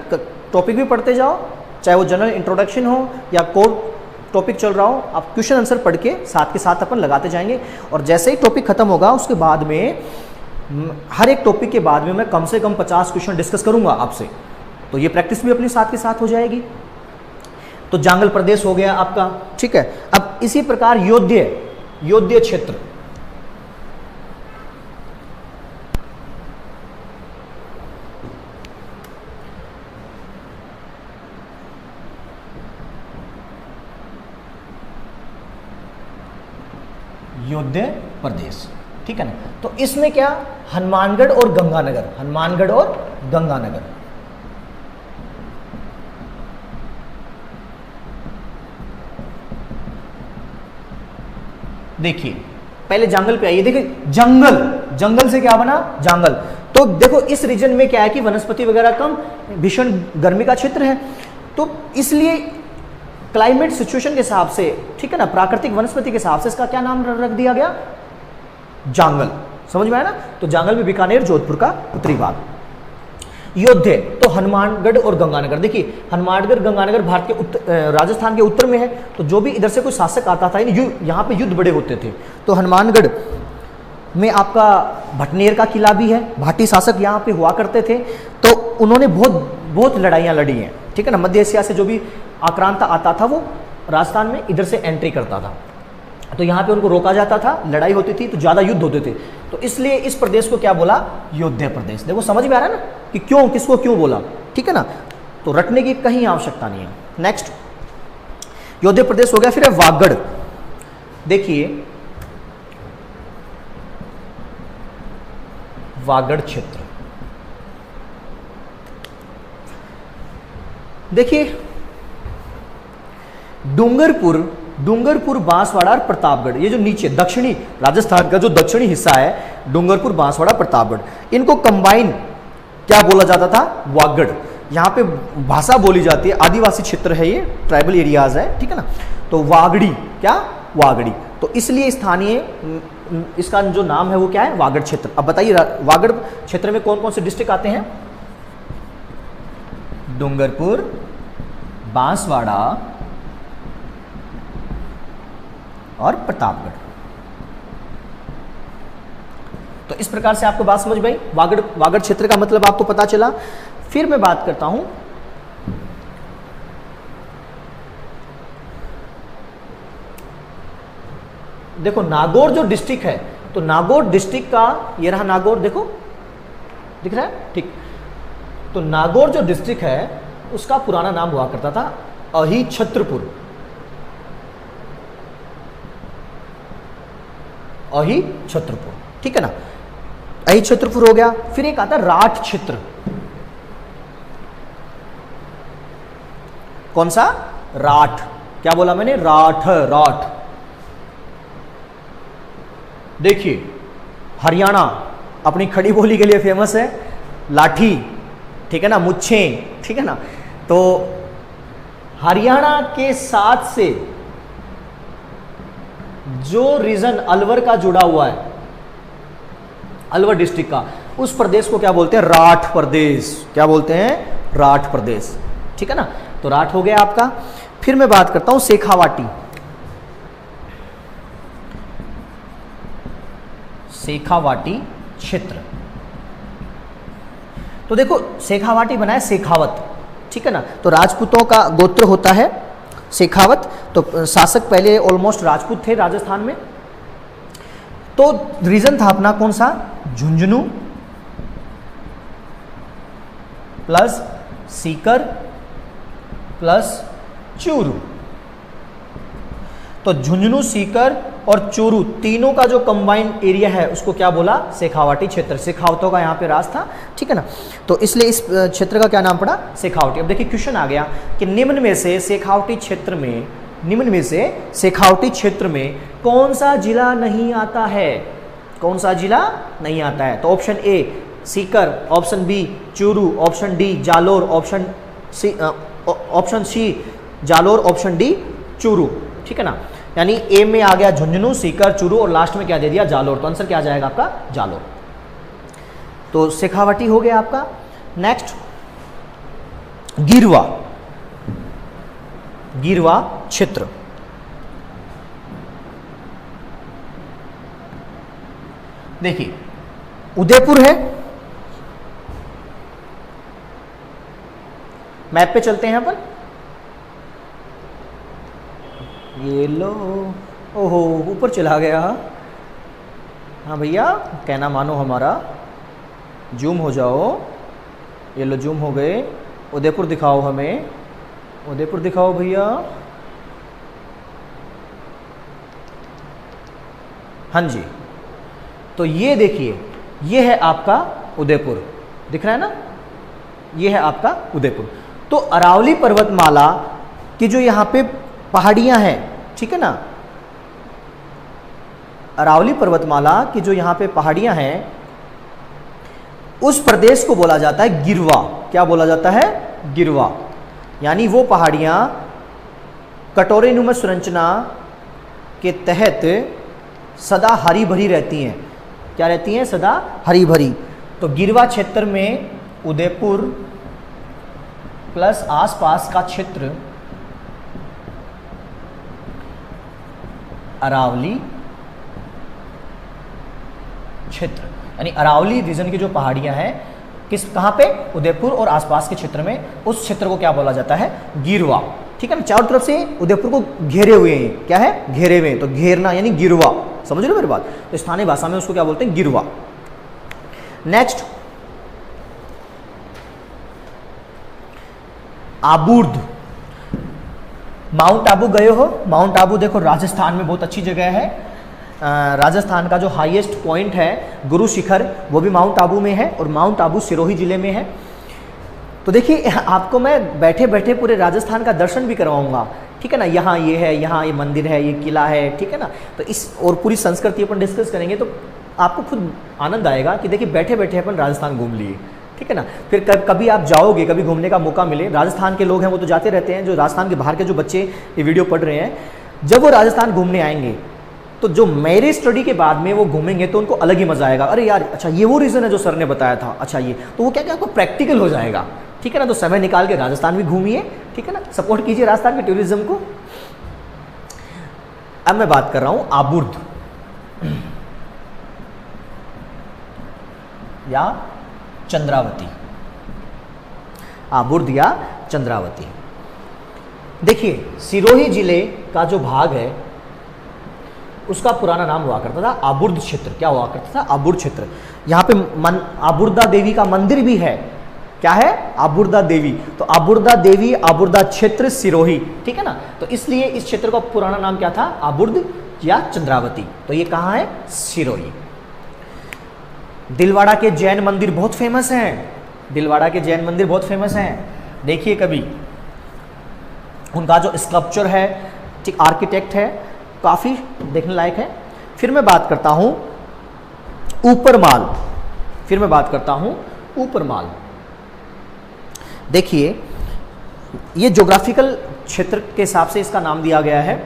टॉपिक भी पढ़ते जाओ, चाहे वो जनरल इंट्रोडक्शन हो या कोर टॉपिक चल रहा हो, आप क्वेश्चन आंसर पढ़ के साथ अपन लगाते जाएंगे। और जैसे ही टॉपिक खत्म होगा उसके बाद में हर एक टॉपिक के बाद में मैं कम से कम 50 क्वेश्चन डिस्कस करूंगा आपसे, तो ये प्रैक्टिस भी अपने साथ के साथ हो जाएगी। तो जांगल प्रदेश हो गया आपका, ठीक है। अब इसी प्रकार योध्य क्षेत्र, योध्य प्रदेश, ठीक है ना। तो इसमें क्या, हनुमानगढ़ और गंगानगर, हनुमानगढ़ और गंगानगर। देखिए पहले जंगल पे आइए। देखिए जंगल से क्या बना? जांगल। तो देखो इस रीजन में क्या है कि वनस्पति वगैरह कम, भीषण गर्मी का क्षेत्र है, तो इसलिए क्लाइमेट सिचुएशन के हिसाब से, ठीक है ना, प्राकृतिक वनस्पति के हिसाब से इसका क्या नाम रख दिया गया? जांगल। समझ में आया ना। तो जांगल में बीकानेर जोधपुर का उत्तरी भाग। योध्य तो हनुमानगढ़ और गंगानगर। देखिए हनुमानगढ़ गंगानगर भारत के राजस्थान के उत्तर में है, तो जो भी इधर से कोई शासक आता था यहाँ पे युद्ध बड़े होते थे। तो हनुमानगढ़ में आपका भटनेर का किला भी है, भाटी शासक यहाँ पे हुआ करते थे, तो उन्होंने बहुत लड़ाइयाँ लड़ी हैं, ठीक है ना। मध्य एशिया से जो भी आक्रांता आता था वो राजस्थान में इधर से एंट्री करता था, तो यहाँ पे उनको रोका जाता था, लड़ाई होती थी तो ज़्यादा युद्ध होते थे, तो इसलिए इस प्रदेश को क्या बोला? योध्य प्रदेश। देखो समझ में आ रहा है ना कि क्यों, किसको क्यों बोला, ठीक है ना। तो रटने की कहीं आवश्यकता नहीं है। नेक्स्ट योध्य प्रदेश हो गया। फिर है वागड़। देखिए वागड़ क्षेत्र, देखिए डूंगरपुर बांसवाड़ा और प्रतापगढ़, ये जो नीचे दक्षिणी राजस्थान का जो दक्षिणी हिस्सा है, डूंगरपुर बांसवाड़ा प्रतापगढ़, इनको कंबाइन क्या बोला जाता था? वागड़। यहाँ पे भाषा बोली जाती है, आदिवासी क्षेत्र है, ये ट्राइबल एरियाज है, ठीक है ना। तो वागड़ी, क्या? वागड़ी। तो इसलिए स्थानीय इसका जो नाम है वो क्या है? वागड़ क्षेत्र। अब बताइए वागड़ क्षेत्र में कौन कौन से डिस्ट्रिक्ट आते हैं? डूंगरपुर, बांसवाड़ा और प्रतापगढ़। तो इस प्रकार से आपको बात समझ में आई। वागड़ क्षेत्र का मतलब आपको पता चला। फिर मैं बात करता हूं देखो नागौर जो डिस्ट्रिक्ट है, तो नागौर डिस्ट्रिक्ट का ये रहा नागौर, देखो दिख रहा है, ठीक। तो नागौर जो डिस्ट्रिक्ट है उसका पुराना नाम हुआ करता था अहिछत्रपुर। अहिछत्रपुर, ठीक है ना। अहिछत्रपुर हो गया। फिर एक आता है राठ क्षेत्र। कौन सा? राठ। क्या बोला मैंने? राठ। देखिए हरियाणा अपनी खड़ी बोली के लिए फेमस है, लाठी, ठीक है ना, मुच्छें, ठीक है ना। तो हरियाणा के साथ से जो रीजन अलवर का जुड़ा हुआ है, अलवर डिस्ट्रिक्ट का, उस प्रदेश को क्या बोलते हैं? राठ प्रदेश। क्या बोलते हैं? राठ प्रदेश, ठीक है ना। तो राठ हो गया आपका। फिर मैं बात करता हूं शेखावाटी। शेखावाटी क्षेत्र। तो देखो शेखावाटी बना है शेखावत, ठीक है ना, तो राजपूतों का गोत्र होता है शेखावत। तो शासक पहले ऑलमोस्ट राजपूत थे राजस्थान में। तो रीजन था अपना कौन सा, झुंझुनू प्लस सीकर प्लस चूरू। तो झुंझुनू, सीकर और चूरू तीनों का जो कंबाइंड एरिया है उसको क्या बोला, शेखावाटी क्षेत्र। शेखावतों का यहाँ पे राज था, ठीक है ना, तो इसलिए इस क्षेत्र का क्या नाम पड़ा, शेखावटी। अब देखिए क्वेश्चन आ गया कि निम्न में से शेखावटी क्षेत्र में, निम्न में से शेखावटी क्षेत्र में कौन सा जिला नहीं आता है, कौन सा जिला नहीं आता है। तो option A Sikar, option B Churu, option D Jalore, option C Jalore, option D Churu, ठीक है ना। यानी ए में आ गया झुंझुनू, सीकर, चूरू और लास्ट में क्या दे दिया, जालोर। तो आंसर क्या आ जाएगा आपका, जालोर। तो शेखावटी हो गया आपका। नेक्स्ट गिरवा, गिरवा क्षेत्र। देखिए उदयपुर है, मैप पे चलते हैं अपन, ये लो, ओहो ऊपर चला गया। हाँ भैया कहना मानो हमारा, जूम हो जाओ, ये लो जूम हो गए। उदयपुर दिखाओ हमें, उदयपुर दिखाओ भैया। हाँ जी, तो ये देखिए ये है आपका उदयपुर, दिख रहा है ना, ये है आपका उदयपुर। तो अरावली पर्वतमाला की जो यहाँ पे पहाड़ियाँ हैं, ठीक है ना, अरावली पर्वतमाला की जो यहाँ पे पहाड़ियाँ हैं उस प्रदेश को बोला जाता है गिरवा। क्या बोला जाता है, गिरवा। यानी वो पहाड़ियाँ कटोरेनुमा संरचना के तहत सदा हरी भरी रहती हैं। क्या रहती हैं, सदा हरी भरी। तो गिरवा क्षेत्र में उदयपुर प्लस आसपास का क्षेत्र अरावली क्षेत्र, यानी अरावली रीजन की जो पहाड़ियां हैं किस, कहां पे, उदयपुर और आसपास के क्षेत्र में, उस क्षेत्र को क्या बोला जाता है, गिरवा, ठीक है ना। चारों तरफ से उदयपुर को घेरे हुए हैं, क्या है, घेरे हुए हैं, तो घेरना यानी गिरवा, समझ लो मेरी बात। तो स्थानीय भाषा में उसको क्या बोलते हैं, गिरवा। नेक्स्ट आबूर्द। माउंट आबू गए हो, माउंट आबू देखो राजस्थान में बहुत अच्छी जगह है। राजस्थान का जो हाईएस्ट पॉइंट है गुरु शिखर, वो भी माउंट आबू में है और माउंट आबू सिरोही जिले में है। तो देखिए आपको मैं बैठे बैठे पूरे राजस्थान का दर्शन भी करवाऊंगा, ठीक है ना। यहाँ ये है, यहाँ ये मंदिर है, ये किला है, ठीक है ना। तो इस और पूरी संस्कृति अपन डिस्कस करेंगे तो आपको खुद आनंद आएगा कि देखिए बैठे बैठे अपन राजस्थान घूम लिए, ठीक है ना। फिर कभी आप जाओगे, कभी घूमने का मौका मिले, राजस्थान के लोग हैं वो तो जाते रहते हैं, जो राजस्थान के बाहर के जो बच्चे ये वीडियो पढ़ रहे हैं, जब वो राजस्थान घूमने आएंगे तो जो मेरे स्टडी के बाद में वो घूमेंगे तो उनको अलग ही मजा आएगा। अरे यार अच्छा ये वो रीज़न है जो सर ने बताया था, अच्छा ये, तो वो क्या क्या आपको प्रैक्टिकल हो जाएगा, ठीक है ना। तो समय निकाल के राजस्थान भी घूमिए, ठीक है ना, सपोर्ट कीजिए राजस्थान के टूरिज्म को। अब मैं बात कर रहा हूं आबूर्द या चंद्रावती, आबूर्द या चंद्रावती। देखिए सिरोही जिले का जो भाग है उसका पुराना नाम हुआ करता था आबूर्द क्षेत्र। क्या हुआ करता था, आबूर्द क्षेत्र। यहाँ पे आबूर्दा देवी का मंदिर भी है। क्या है, आबूर्दा देवी। तो आबूर्दा देवी, आबूर्दा क्षेत्र, सिरोही, ठीक है ना। तो इसलिए इस क्षेत्र का पुराना नाम क्या था, आबूर्द या चंद्रावती। तो ये कहाँ है, सिरोही। दिलवाड़ा के जैन मंदिर बहुत फेमस हैं, दिलवाड़ा के जैन मंदिर बहुत फेमस हैं। देखिए कभी उनका जो स्कल्पचर है, ठीक, आर्किटेक्ट है, काफ़ी देखने लायक है। फिर मैं बात करता हूँ ऊपरमाल, फिर मैं बात करता हूँ ऊपरमाल। देखिए ये ज्योग्राफिकल क्षेत्र के हिसाब से इसका नाम दिया गया है।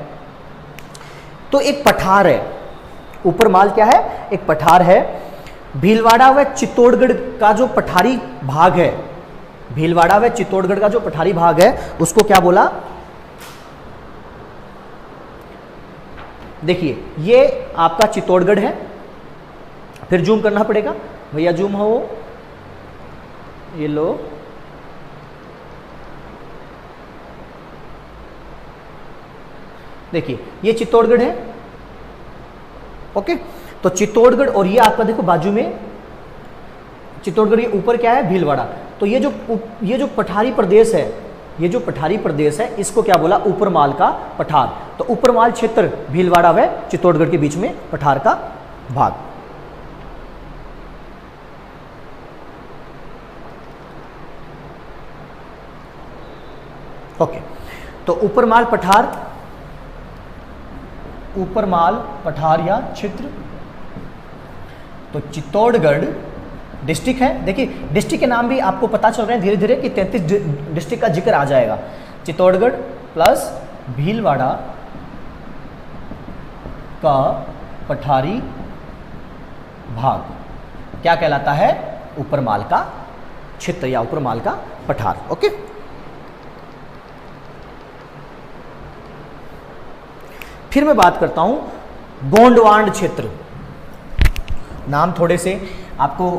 तो एक पठार है, ऊपरमाल क्या है, एक पठार है। भीलवाड़ा व चित्तौड़गढ़ का जो पठारी भाग है, भीलवाड़ा व चित्तौड़गढ़ का जो पठारी भाग है उसको क्या बोला, देखिए ये आपका चित्तौड़गढ़ है फिर जूम करना पड़ेगा भैया, जूम हो, ये लो, देखिए ये चित्तौड़गढ़ है। ओके, तो चित्तौड़गढ़ और ये आपका देखो बाजू में चित्तौड़गढ़, ये ऊपर क्या है भीलवाड़ा। तो ये जो पठारी प्रदेश है, ये जो पठारी प्रदेश है इसको क्या बोला, ऊपरमाल का पठार। तो ऊपरमाल क्षेत्र भीलवाड़ा व चित्तौड़गढ़ के बीच में पठार का भाग। ओके, तो ऊपरमाल पठार या क्षेत्र, तो चित्तौड़गढ़ डिस्ट्रिक्ट है। देखिए डिस्ट्रिक्ट के नाम भी आपको पता चल रहे हैं धीरे धीरे कि 33 डिस्ट्रिक्ट का जिक्र आ जाएगा। चित्तौड़गढ़ प्लस भीलवाड़ा का पठारी भाग क्या कहलाता है, ऊपरमाल का क्षेत्र या ऊपरमाल का पठार। ओके, फिर मैं बात करता हूं गोंडवान क्षेत्र। नाम थोड़े से आपको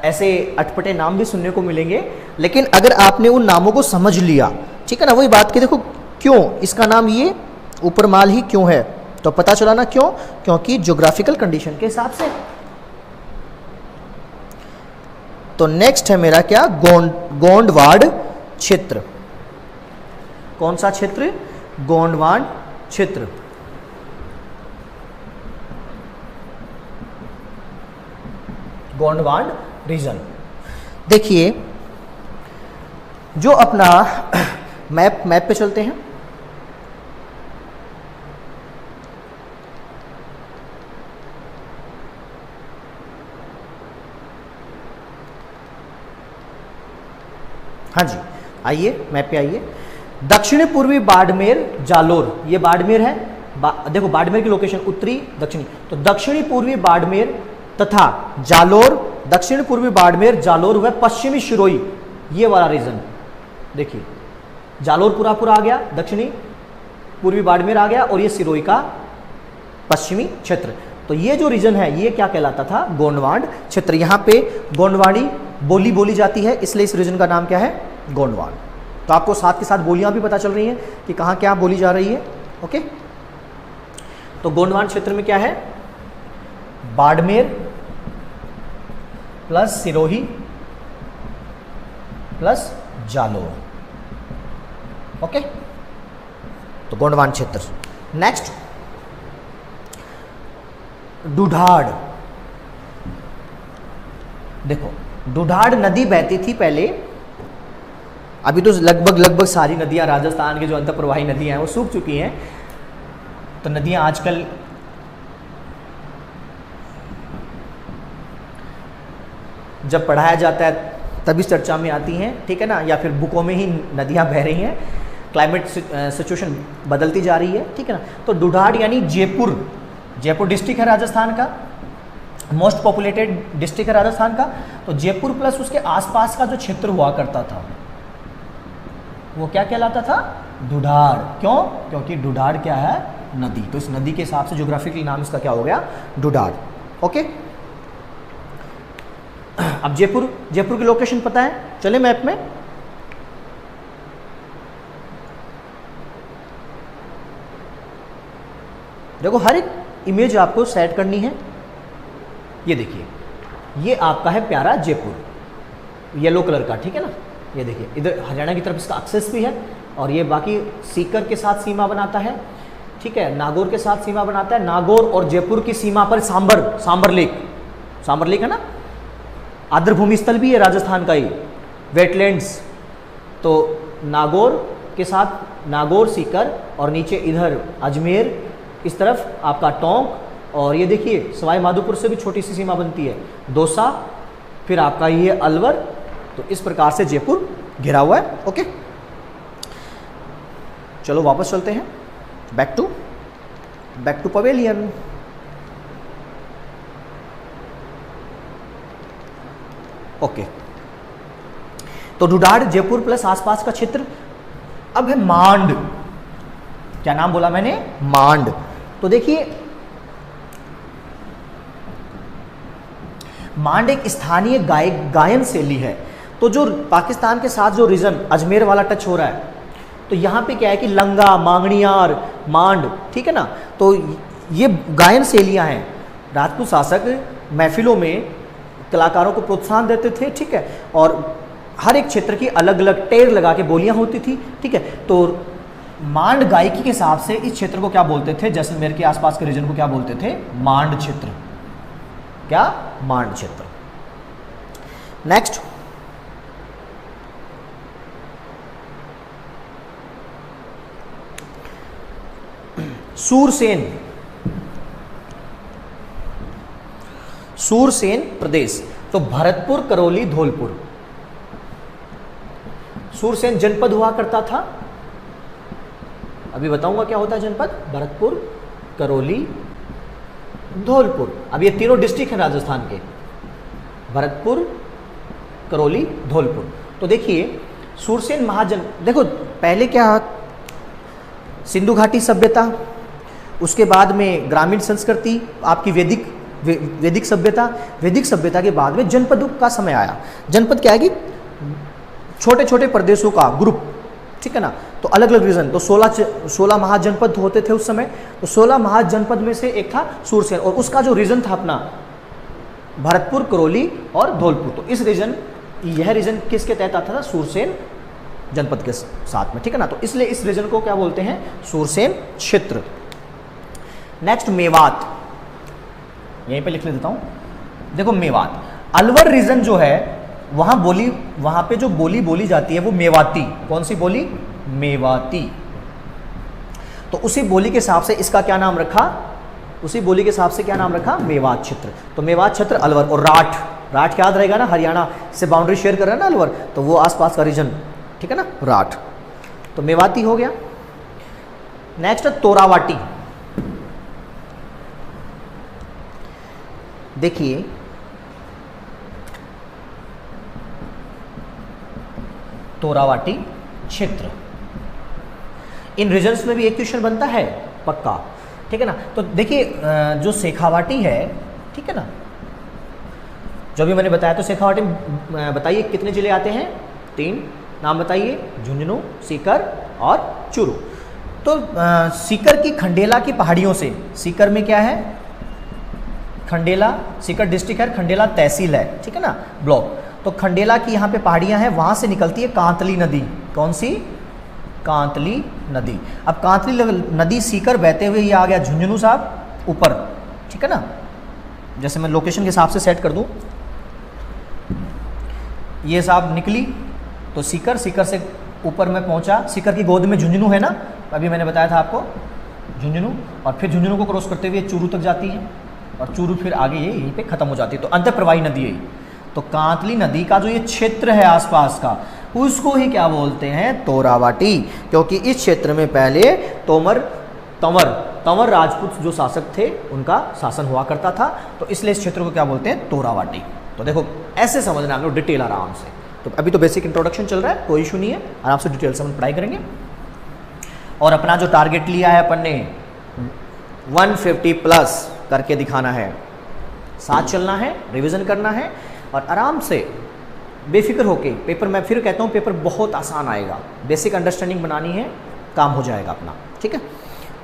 ऐसे अटपटे नाम भी सुनने को मिलेंगे, लेकिन अगर आपने उन नामों को समझ लिया, ठीक है ना, वही बात की देखो क्यों इसका नाम ये ऊपरमाल ही क्यों है, तो पता चला ना क्यों, क्योंकि ज्योग्राफिकल कंडीशन के हिसाब से। तो नेक्स्ट है मेरा क्या, गोंडवाड़ क्षेत्र। कौन सा क्षेत्र, गोंडवान क्षेत्र। गोंडवान रीजन। देखिए जो अपना मैप पे चलते हैं, हाँ जी आइए मैप पे आइए। दक्षिण पूर्वी बाड़मेर जालोर, ये बाड़मेर है, देखो बाड़मेर की लोकेशन उत्तरी दक्षिणी, तो दक्षिणी पूर्वी बाड़मेर तथा जालोर, दक्षिण पूर्वी बाड़मेर जालोर व पश्चिमी सिरोही, ये वाला रीजन। देखिए जालोर पूरा आ गया, दक्षिणी पूर्वी बाड़मेर आ गया, और ये सिरोही का पश्चिमी क्षेत्र। तो ये जो रीजन है ये क्या कहलाता था, गोंडवान क्षेत्र। यहाँ पे गोंडवानी बोली बोली जाती है, इसलिए इस रीजन का नाम क्या है, गोंडवान। तो आपको साथ के साथ बोलियां भी पता चल रही हैं कि कहाँ क्या बोली जा रही है। ओके, तो गोंडवान क्षेत्र में क्या है, Barmer plus Sirohi plus Jalore. Okay, तो गोंडवान क्षेत्र। नेक्स्ट ढूढ़ाड़। देखो ढूढ़ाड़ नदी बहती थी पहले, अभी तो लगभग सारी नदियां राजस्थान की जो अंतःप्रवाही नदियां हैं वो सूख चुकी हैं। तो नदियां आजकल जब पढ़ाया जाता है तभी चर्चा में आती हैं, ठीक है ना, या फिर बुकों में ही नदियां बह रही हैं, क्लाइमेट सिचुएशन बदलती जा रही है, ठीक है ना। तो ढूढ़ाड़ यानी जयपुर डिस्ट्रिक्ट है राजस्थान का, मोस्ट पॉपुलेटेड डिस्ट्रिक्ट है राजस्थान का। तो जयपुर प्लस उसके आसपास का जो क्षेत्र हुआ करता था वो क्या कहलाता था, ढूढ़ाड़। क्यों, क्योंकि ढूढ़ाड़ क्या है, नदी। तो इस नदी के हिसाब से ज्योग्राफिकली नाम इसका क्या हो गया, ढूढ़ाड़। ओके, अब जयपुर की लोकेशन पता है, चले मैप में। देखो हर एक इमेज आपको सेट करनी है। ये देखिए ये आपका है प्यारा जयपुर, येलो कलर का, ठीक है ना। ये देखिए इधर हरियाणा की तरफ इसका एक्सेस भी है, और ये बाकी सीकर के साथ सीमा बनाता है, ठीक है, नागौर के साथ सीमा बनाता है। नागौर और जयपुर की सीमा पर सांबर लेक है ना, आर्द्रभूमि स्थल भी है राजस्थान का ही, वेटलैंड्स। तो नागौर के साथ नागौर, सीकर, और नीचे इधर अजमेर, इस तरफ आपका टोंक, और ये देखिए सवाई माधोपुर से भी छोटी सी सीमा बनती है, दौसा, फिर आपका ये अलवर। तो इस प्रकार से जयपुर घिरा हुआ है। ओके, चलो वापस चलते हैं, बैक टू पवेलियन। ओके, तो ढूढ़ाड़ जयपुर प्लस आसपास का क्षेत्र। अब है मांड। क्या नाम बोला मैंने, मांड। तो देखिए मांड एक स्थानीय गायन शैली है। तो जो पाकिस्तान के साथ जो रीजन अजमेर वाला टच हो रहा है, तो यहाँ पे क्या है कि लंगा, मांगणियार, मांड, ठीक है ना, तो ये गायन शैलियाँ हैं। राजपूत शासक महफिलों में कलाकारों को प्रोत्साहन देते थे, ठीक है, और हर एक क्षेत्र की अलग अलग टेर लगा के बोलियाँ होती थी, ठीक है। तो मांड गायकी के हिसाब से इस क्षेत्र को क्या बोलते थे, जैसलमेर के आसपास के रीजन को क्या बोलते थे, मांड क्षेत्र। क्या? मांड क्षेत्र। नेक्स्ट, सूरसेन। सूरसेन प्रदेश, तो भरतपुर, करौली, धौलपुर। सूरसेन जनपद हुआ करता था, अभी बताऊंगा क्या होता है जनपद, भरतपुर, करौली, धौलपुर। अब ये तीनों डिस्ट्रिक्ट हैं राजस्थान के, भरतपुर, करौली, धौलपुर। तो देखिए सूरसेन महाजन, देखो पहले क्या, सिंधु घाटी सभ्यता, उसके बाद में ग्रामीण संस्कृति, आपकी वैदिक सभ्यता, वैदिक सभ्यता के बाद में जनपदों का समय आया। जनपद क्या है कि छोटे छोटे प्रदेशों का ग्रुप, ठीक है ना, तो अलग अलग रीजन। तो 16 महाजनपद होते थे उस समय। तो 16 महाजनपद में से एक था सूरसेन, और उसका जो रीजन था अपना भरतपुर, करौली और धौलपुर। तो इस रीजन, यह रीजन किसके तहत आता था, सूरसेन जनपद के साथ में, ठीक है ना। तो इसलिए इस रीजन को क्या बोलते हैं, सूरसेन क्षेत्र। नेक्स्ट, मेवात, यहीं पे लिख लेता हूं। देखो मेवात, अलवर रीजन जो है वहां पे जो बोली बोली जाती है वो मेवाती। कौन सी बोली? मेवाती। तो उसी बोली के हिसाब से इसका क्या नाम रखा, उसी बोली के हिसाब से क्या नाम रखा, मेवात क्षेत्र। तो मेवात क्षेत्र, अलवर। और राठ याद रहेगा ना, हरियाणा से बाउंड्री शेयर कर रहा है ना अलवर, तो वो आसपास का रीजन, ठीक है ना, राठ। तो मेवाती हो गया। नेक्स्ट, तोरावाटी। देखिए तोरावाटी क्षेत्र, इन रीजन्स में भी एक क्वेश्चन बनता है पक्का, ठीक है ना। तो देखिए जो शेखावाटी है, ठीक है ना, जो भी मैंने बताया, तो शेखावाटी बताइए कितने जिले आते हैं, 3 नाम बताइए, झुंझुनू, सीकर और चूरू। तो सीकर की खंडेला की पहाड़ियों से, सीकर में क्या है, खंडेला, सीकर डिस्ट्रिक्ट है, खंडेला तहसील है, ठीक है ना, ब्लॉक। तो खंडेला की यहाँ पे पहाड़ियाँ हैं, वहाँ से निकलती है कांतली नदी। कौन सी? कांतली नदी। अब कांतली नदी सीकर बहते हुए ये आ गया झुंझुनू साहब ऊपर, ठीक है ना। जैसे मैं लोकेशन के हिसाब से सेट कर दूं, ये साहब निकली तो सीकर से ऊपर में पहुंचा, सीकर की गोद में झुंझुनू है ना, अभी मैंने बताया था आपको, झुंझुनू, और फिर झुंझुनू को क्रॉस करते हुए चूरू तक जाती है, और चूरू फिर आगे ये यहीं पे खत्म हो जाती है। तो अंतःप्रवाही नदी है। तो कांतली नदी का जो ये क्षेत्र है आसपास का, उसको ही क्या बोलते हैं, तोरावाटी। क्योंकि इस क्षेत्र में पहले तंवर राजपूत जो शासक थे उनका शासन हुआ करता था, तो इसलिए इस क्षेत्र को क्या बोलते हैं, तोरावाटी। तो देखो ऐसे समझना हम लोग डिटेल आराम से। तो अभी तो बेसिक इंट्रोडक्शन चल रहा है, कोई इशू नहीं है, आराम से डिटेल से हम पढ़ाई करेंगे। और अपना जो टारगेट लिया है अपन ने 150 प्लस करके दिखाना है, साथ चलना है, रिवीजन करना है, और आराम से बेफिक्र होके पेपर, मैं फिर कहता हूँ पेपर बहुत आसान आएगा, बेसिक अंडरस्टैंडिंग बनानी है, काम हो जाएगा अपना, ठीक है।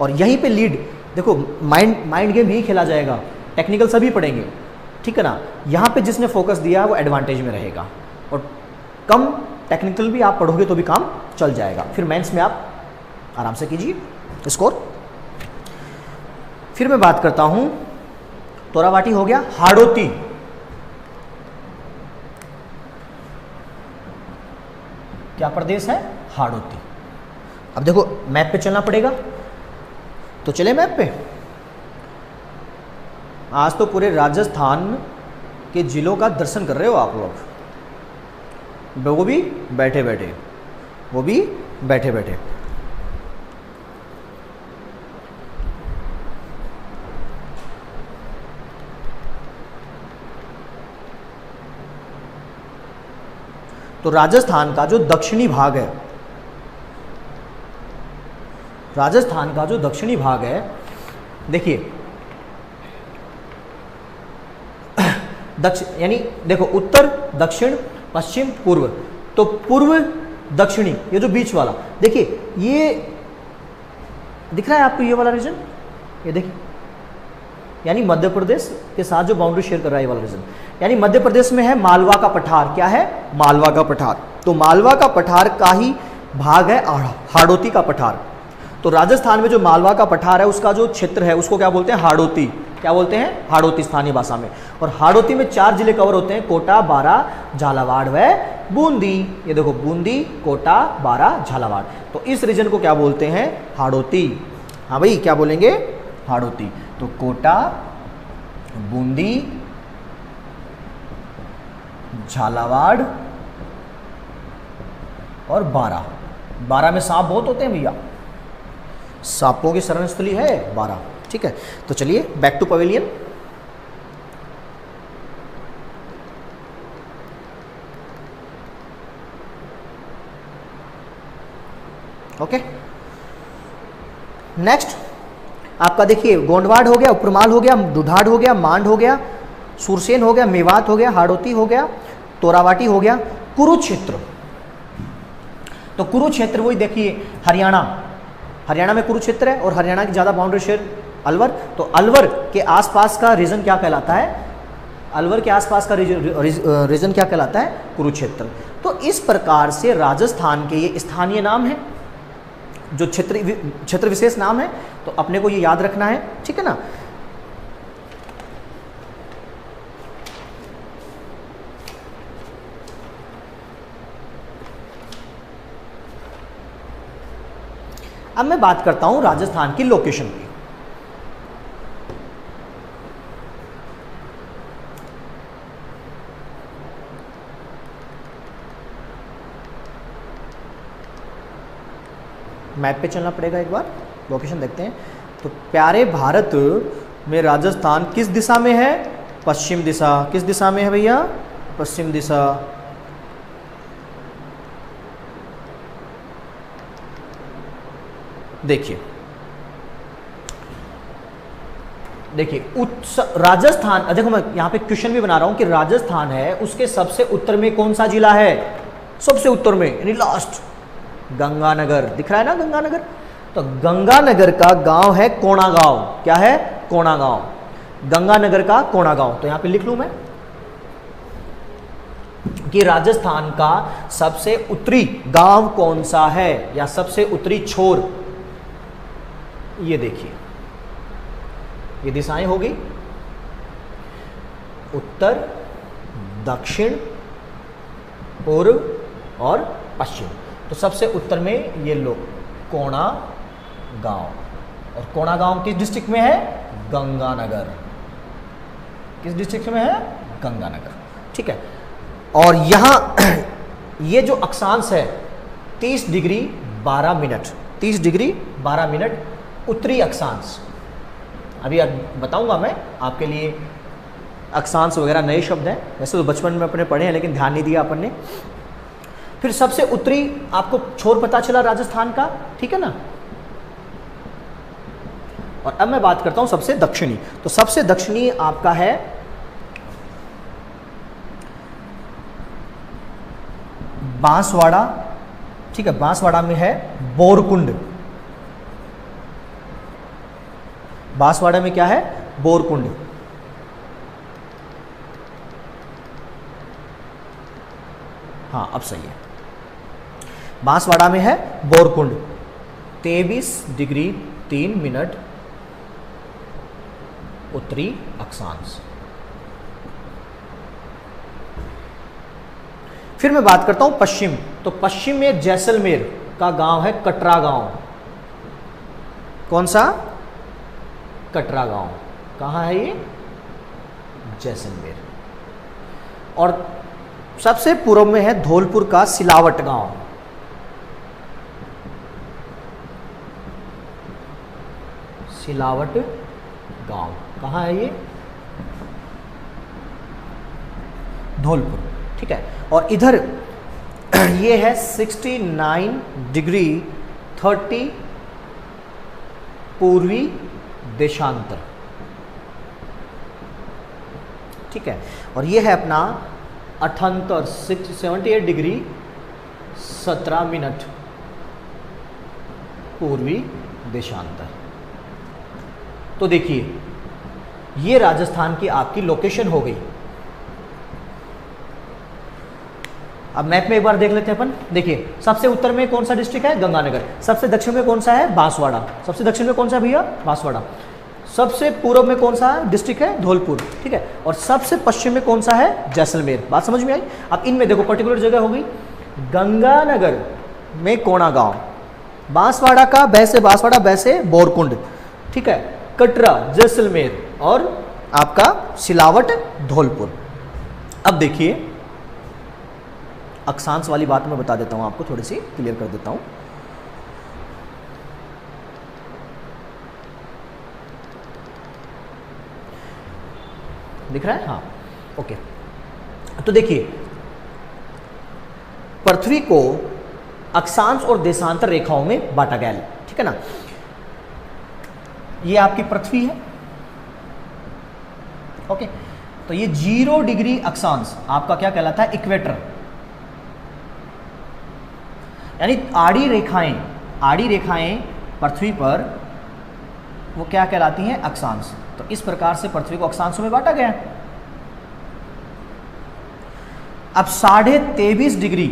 और यहीं पे लीड, देखो माइंड गेम ही खेला जाएगा, टेक्निकल सभी पढ़ेंगे, ठीक है ना। यहाँ पे जिसने फोकस दिया वो एडवांटेज में रहेगा, और कम टेक्निकल भी आप पढ़ोगे तो भी काम चल जाएगा। फिर मेंस में आप आराम से कीजिए स्कोर। फिर मैं बात करता हूँ, तोरावाटी हो गया, हाड़ौती, क्या प्रदेश है, हाड़ौती। अब देखो मैप पे चलना पड़ेगा, तो चले मैप पे। आज तो पूरे राजस्थान के जिलों का दर्शन कर रहे हो आप लोग, वो भी बैठे बैठे, वो भी बैठे बैठे। तो राजस्थान का जो दक्षिणी भाग है, राजस्थान का जो दक्षिणी भाग है, देखिए दक्षिण, यानी देखो उत्तर, दक्षिण, पश्चिम, पूर्व, तो पूर्व दक्षिणी, ये जो बीच वाला देखिए, ये दिख रहा है आपको ये वाला रीजन, ये देखिए, यानी मध्य प्रदेश के साथ जो बाउंड्री शेयर कर रहा है ये वाला रीजन, यानी मध्य प्रदेश में है मालवा का पठार। क्या है? मालवा का पठार। तो मालवा का पठार का ही भाग है हाड़ौती का पठार। तो राजस्थान में जो मालवा का पठार है उसका जो क्षेत्र है उसको क्या बोलते हैं? हाड़ौती। क्या बोलते हैं? हाड़ौती स्थानीय भाषा में। और हाड़ौती में 4 जिले कवर होते हैं, कोटा, बारा, झालावाड़ व बूंदी। ये देखो, बूंदी, कोटा, बारा, झालावाड़। तो इस रीजन को क्या बोलते हैं? हाड़ौती। हाँ भाई, क्या बोलेंगे? हाड़ौती। तो कोटा, बूंदी, झालावाड़ और बारा। बारा में सांप बहुत होते हैं भैया, सांपों की शरण स्थली है बारा। ठीक है, तो चलिए back to pavilion. Okay, next आपका देखिए, गोंडवाड़ हो गया, उपरमाल हो गया, दुधाड़ हो गया, मांड हो गया, सुरसेन हो गया, मेवात हो गया, हाड़ौती हो गया, तोरावाटी हो गया, कुरुक्षेत्र। तो कुरुक्षेत्र वही देखिए, हरियाणा में कुरुक्षेत्र है और हरियाणा की ज्यादा बाउंड्री शेयर अलवर। तो अलवर के आसपास का रीजन क्या कहलाता है? अलवर के आसपास का रीजन क्या कहलाता है? कुरुक्षेत्र। तो इस प्रकार से राजस्थान के ये स्थानीय नाम है, जो क्षेत्र विशेष नाम है, तो अपने को ये याद रखना है। ठीक है ना? अब मैं बात करता हूं राजस्थान की लोकेशन की। मैप पे चलना पड़ेगा, एक बार लोकेशन देखते हैं। तो प्यारे भारत में राजस्थान किस दिशा में है? पश्चिम दिशा। किस दिशा में है भैया? पश्चिम दिशा। देखिए राजस्थान, देखो मैं यहां पे क्वेश्चन भी बना रहा हूं कि राजस्थान है, उसके सबसे उत्तर में कौन सा जिला है? सबसे उत्तर में, यानी लास्ट, गंगानगर। दिख रहा है ना गंगानगर? तो गंगानगर का गांव है कोणागांव। क्या है? कोणागांव। गंगानगर का कोणागांव। तो यहां पे लिख लूं मैं कि राजस्थान का सबसे उत्तरी गांव कौन सा है, या सबसे उत्तरी छोर। ये देखिए, ये दिशाएं होगी उत्तर, दक्षिण, पूर्व और पश्चिम। तो सबसे उत्तर में ये लो, कोणागांव। और कोणागांव किस डिस्ट्रिक्ट में है? गंगानगर। किस डिस्ट्रिक्ट में है? गंगानगर। ठीक है, और यहां ये जो अक्षांश है 30 डिग्री 12 मिनट, 30 डिग्री 12 मिनट उत्तरी अक्षांश। अभी बताऊंगा मैं आपके लिए, अक्षांश वगैरह नए शब्द हैं, वैसे तो बचपन में अपने पढ़े हैं लेकिन ध्यान नहीं दिया अपन ने। फिर सबसे उत्तरी आपको छोर पता चला राजस्थान का, ठीक है ना? और अब मैं बात करता हूं सबसे दक्षिणी। तो सबसे दक्षिणी आपका है बांसवाड़ा। ठीक है, बांसवाड़ा में है बोरकुंड। बांसवाड़ा में क्या है? बोरकुंड। हाँ, अब सही है। बांसवाड़ा में है बोरकुंड। 23 डिग्री 3 मिनट उत्तरी अक्षांश। फिर मैं बात करता हूं पश्चिम। तो पश्चिम में जैसलमेर का गांव है कटरा गांव। कौन सा? कटरा गांव। कहां है ये? जैसलमेर। और सबसे पूर्व में है धौलपुर का सिलावट गांव। सिलावट गांव कहां है ये? धौलपुर। ठीक है, और इधर ये है 69 डिग्री 30 पूर्वी देशांतर। ठीक है। और ये है अपना 78 डिग्री 17 मिनट पूर्वी देशांतर। तो देखिए ये राजस्थान की आपकी लोकेशन हो गई। अब मैप में एक बार देख लेते हैं अपन। देखिए सबसे उत्तर में कौन सा डिस्ट्रिक्ट है, गंगानगर। सबसे दक्षिण में कौन सा है, बांसवाड़ा। सबसे दक्षिण में कौन सा है भैया, बांसवाड़ा। सबसे पूर्व में कौन सा डिस्ट्रिक्ट है, धौलपुर, ठीक है। और सबसे पश्चिम में कौन सा है, जैसलमेर। बात समझ में आई। अब इनमें देखो पर्टिकुलर जगह हो गई, गंगानगर में कोणा गांव, बांसवाड़ा का बैसे बांसवाड़ा बैसे बोरकुंड, ठीक है, कटरा जैसलमेर और आपका सिलावट धौलपुर। अब देखिए अक्षांश वाली बात मैं बता देता हूं आपको, थोड़ी सी क्लियर कर देता हूं। दिख रहा है, हाँ, ओके। तो देखिए पृथ्वी को अक्षांश और देशांतर रेखाओं में बांटा गया है, ठीक है ना। ये आपकी पृथ्वी है, ओके। तो ये 0 डिग्री अक्षांश आपका क्या कहलाता है, इक्वेटर, यानी आड़ी रेखाएं पृथ्वी पर वो क्या कहलाती हैं, अक्षांश। तो इस प्रकार से पृथ्वी को अक्षांशों में बांटा गया। अब 23.5 डिग्री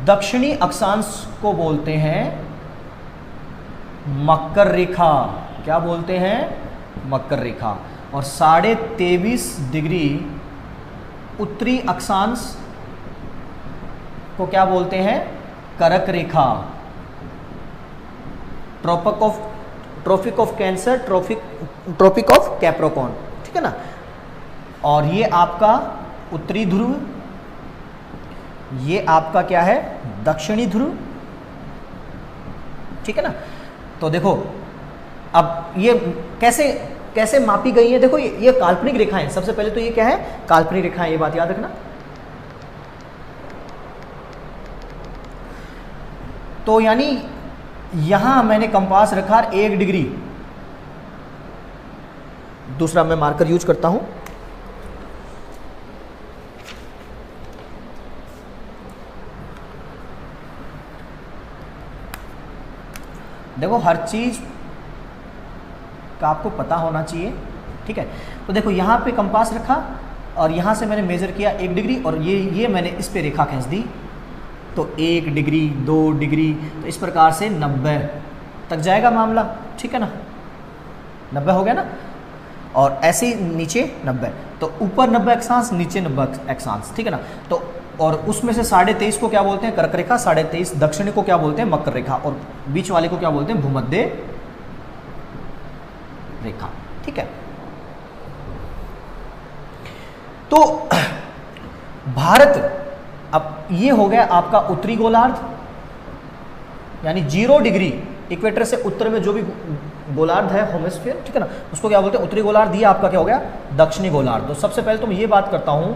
दक्षिणी अक्षांश को बोलते हैं मकर रेखा। क्या बोलते हैं, मकर रेखा। और 23.5 डिग्री उत्तरी अक्षांश को क्या बोलते हैं, करक रेखा। Tropic of Cancer, Tropic of Capricorn, ठीक है ना। और ये आपका उत्तरी ध्रुव, ये आपका क्या है, दक्षिणी ध्रुव, ठीक है ना। तो देखो अब ये कैसे कैसे मापी गई है। देखो ये काल्पनिक रेखाएं, सबसे पहले तो ये क्या है, काल्पनिक रेखाएं, ये बात याद रखना। तो यानी यहां मैंने कंपास रखा 1 डिग्री, दूसरा मैं मार्कर यूज करता हूं। देखो हर चीज का आपको पता होना चाहिए, ठीक है। तो देखो यहां पे कंपास रखा और यहां से मैंने मेजर किया 1 डिग्री और ये मैंने इस पे रेखा खींच दी, तो 1 डिग्री 2 डिग्री, तो इस प्रकार से 90 तक जाएगा मामला, ठीक है ना। 90 हो गया ना। और ऐसे ही नीचे 90, तो ऊपर 90 अक्षांश, नीचे 90 अक्षांश, ठीक है ना। तो और उसमें से 23.5 को क्या बोलते हैं, कर्क रेखा। 23.5 दक्षिणी को क्या बोलते हैं, मकर रेखा। और बीच वाले को क्या बोलते हैं, भूमध्य रेखा, ठीक है। तो भारत, अब ये हो गया आपका उत्तरी गोलार्ध, यानी 0 डिग्री इक्वेटर से उत्तर में जो भी गोलार्ध है, हेमिस्फीयर, ठीक है ना, उसको क्या बोलते हैं, उत्तरी गोलार्ध। ये आपका क्या हो गया, दक्षिणी गोलार्ध। तो सबसे पहले तो मैं ये बात करता हूं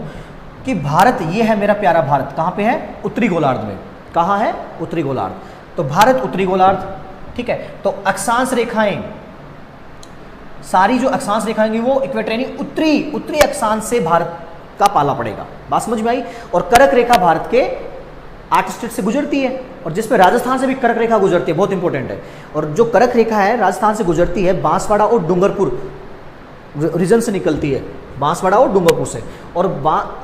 कि भारत, ये है मेरा प्यारा भारत, कहां पे है, उत्तरी गोलार्ध में। कहां है, उत्तरी गोलार्ध। तो भारत उत्तरी गोलार्ध, ठीक है। तो अक्षांश रेखाएं, सारी जो अक्षांश रेखाएं वो इक्वेटर यानी उत्तरी अक्षांश से भारत का पाला पड़ेगा। बात समझ में आई। और कर्क रेखा भारत के 8 स्टेट से गुजरती है, और जिसमें राजस्थान से भी कर्क रेखा गुजरती है, बहुत इंपॉर्टेंट है। और जो कर्क रेखा है राजस्थान से गुजरती है, बांसवाड़ा और डूंगरपुर रीजन से निकलती है, बांसवाड़ा और डूंगरपुर से। और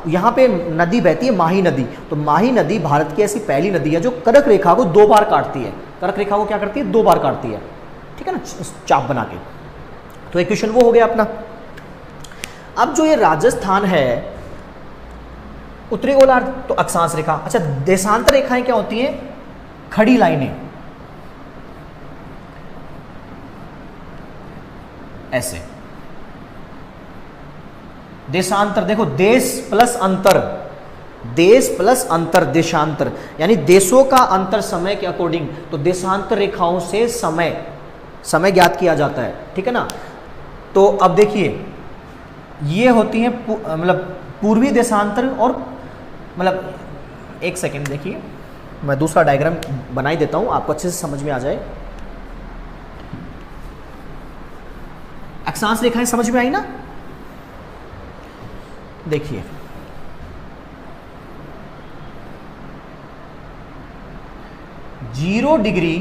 यहाँ पे नदी बहती है, माही नदी। तो माही नदी भारत की ऐसी पहली नदी है जो कर्क रेखा को 2 बार काटती है। कर्क रेखा को क्या करती है, 2 बार काटती है, ठीक है ना, चाप बना के। तो एक क्वेश्चन वो हो गया अपना। अब जो ये राजस्थान है उत्तरी गोलार्ध, तो अक्षांश रेखा। अच्छा, देशांतर रेखाएं क्या होती हैं, खड़ी लाइनें, ऐसे। देशांतर, देखो देश प्लस अंतर, देश प्लस अंतर, देशांतर, यानी देशों का अंतर समय के अकॉर्डिंग। तो देशांतर रेखाओं से समय ज्ञात किया जाता है, ठीक है ना। तो अब देखिए ये होती है मतलब पूर्वी देशांतर, और मतलब एक सेकेंड देखिए, मैं दूसरा डायग्राम बना ही देता हूं, आपको अच्छे से समझ में आ जाए। अक्षांश रेखाएं समझ में आई ना? देखिए, जीरो डिग्री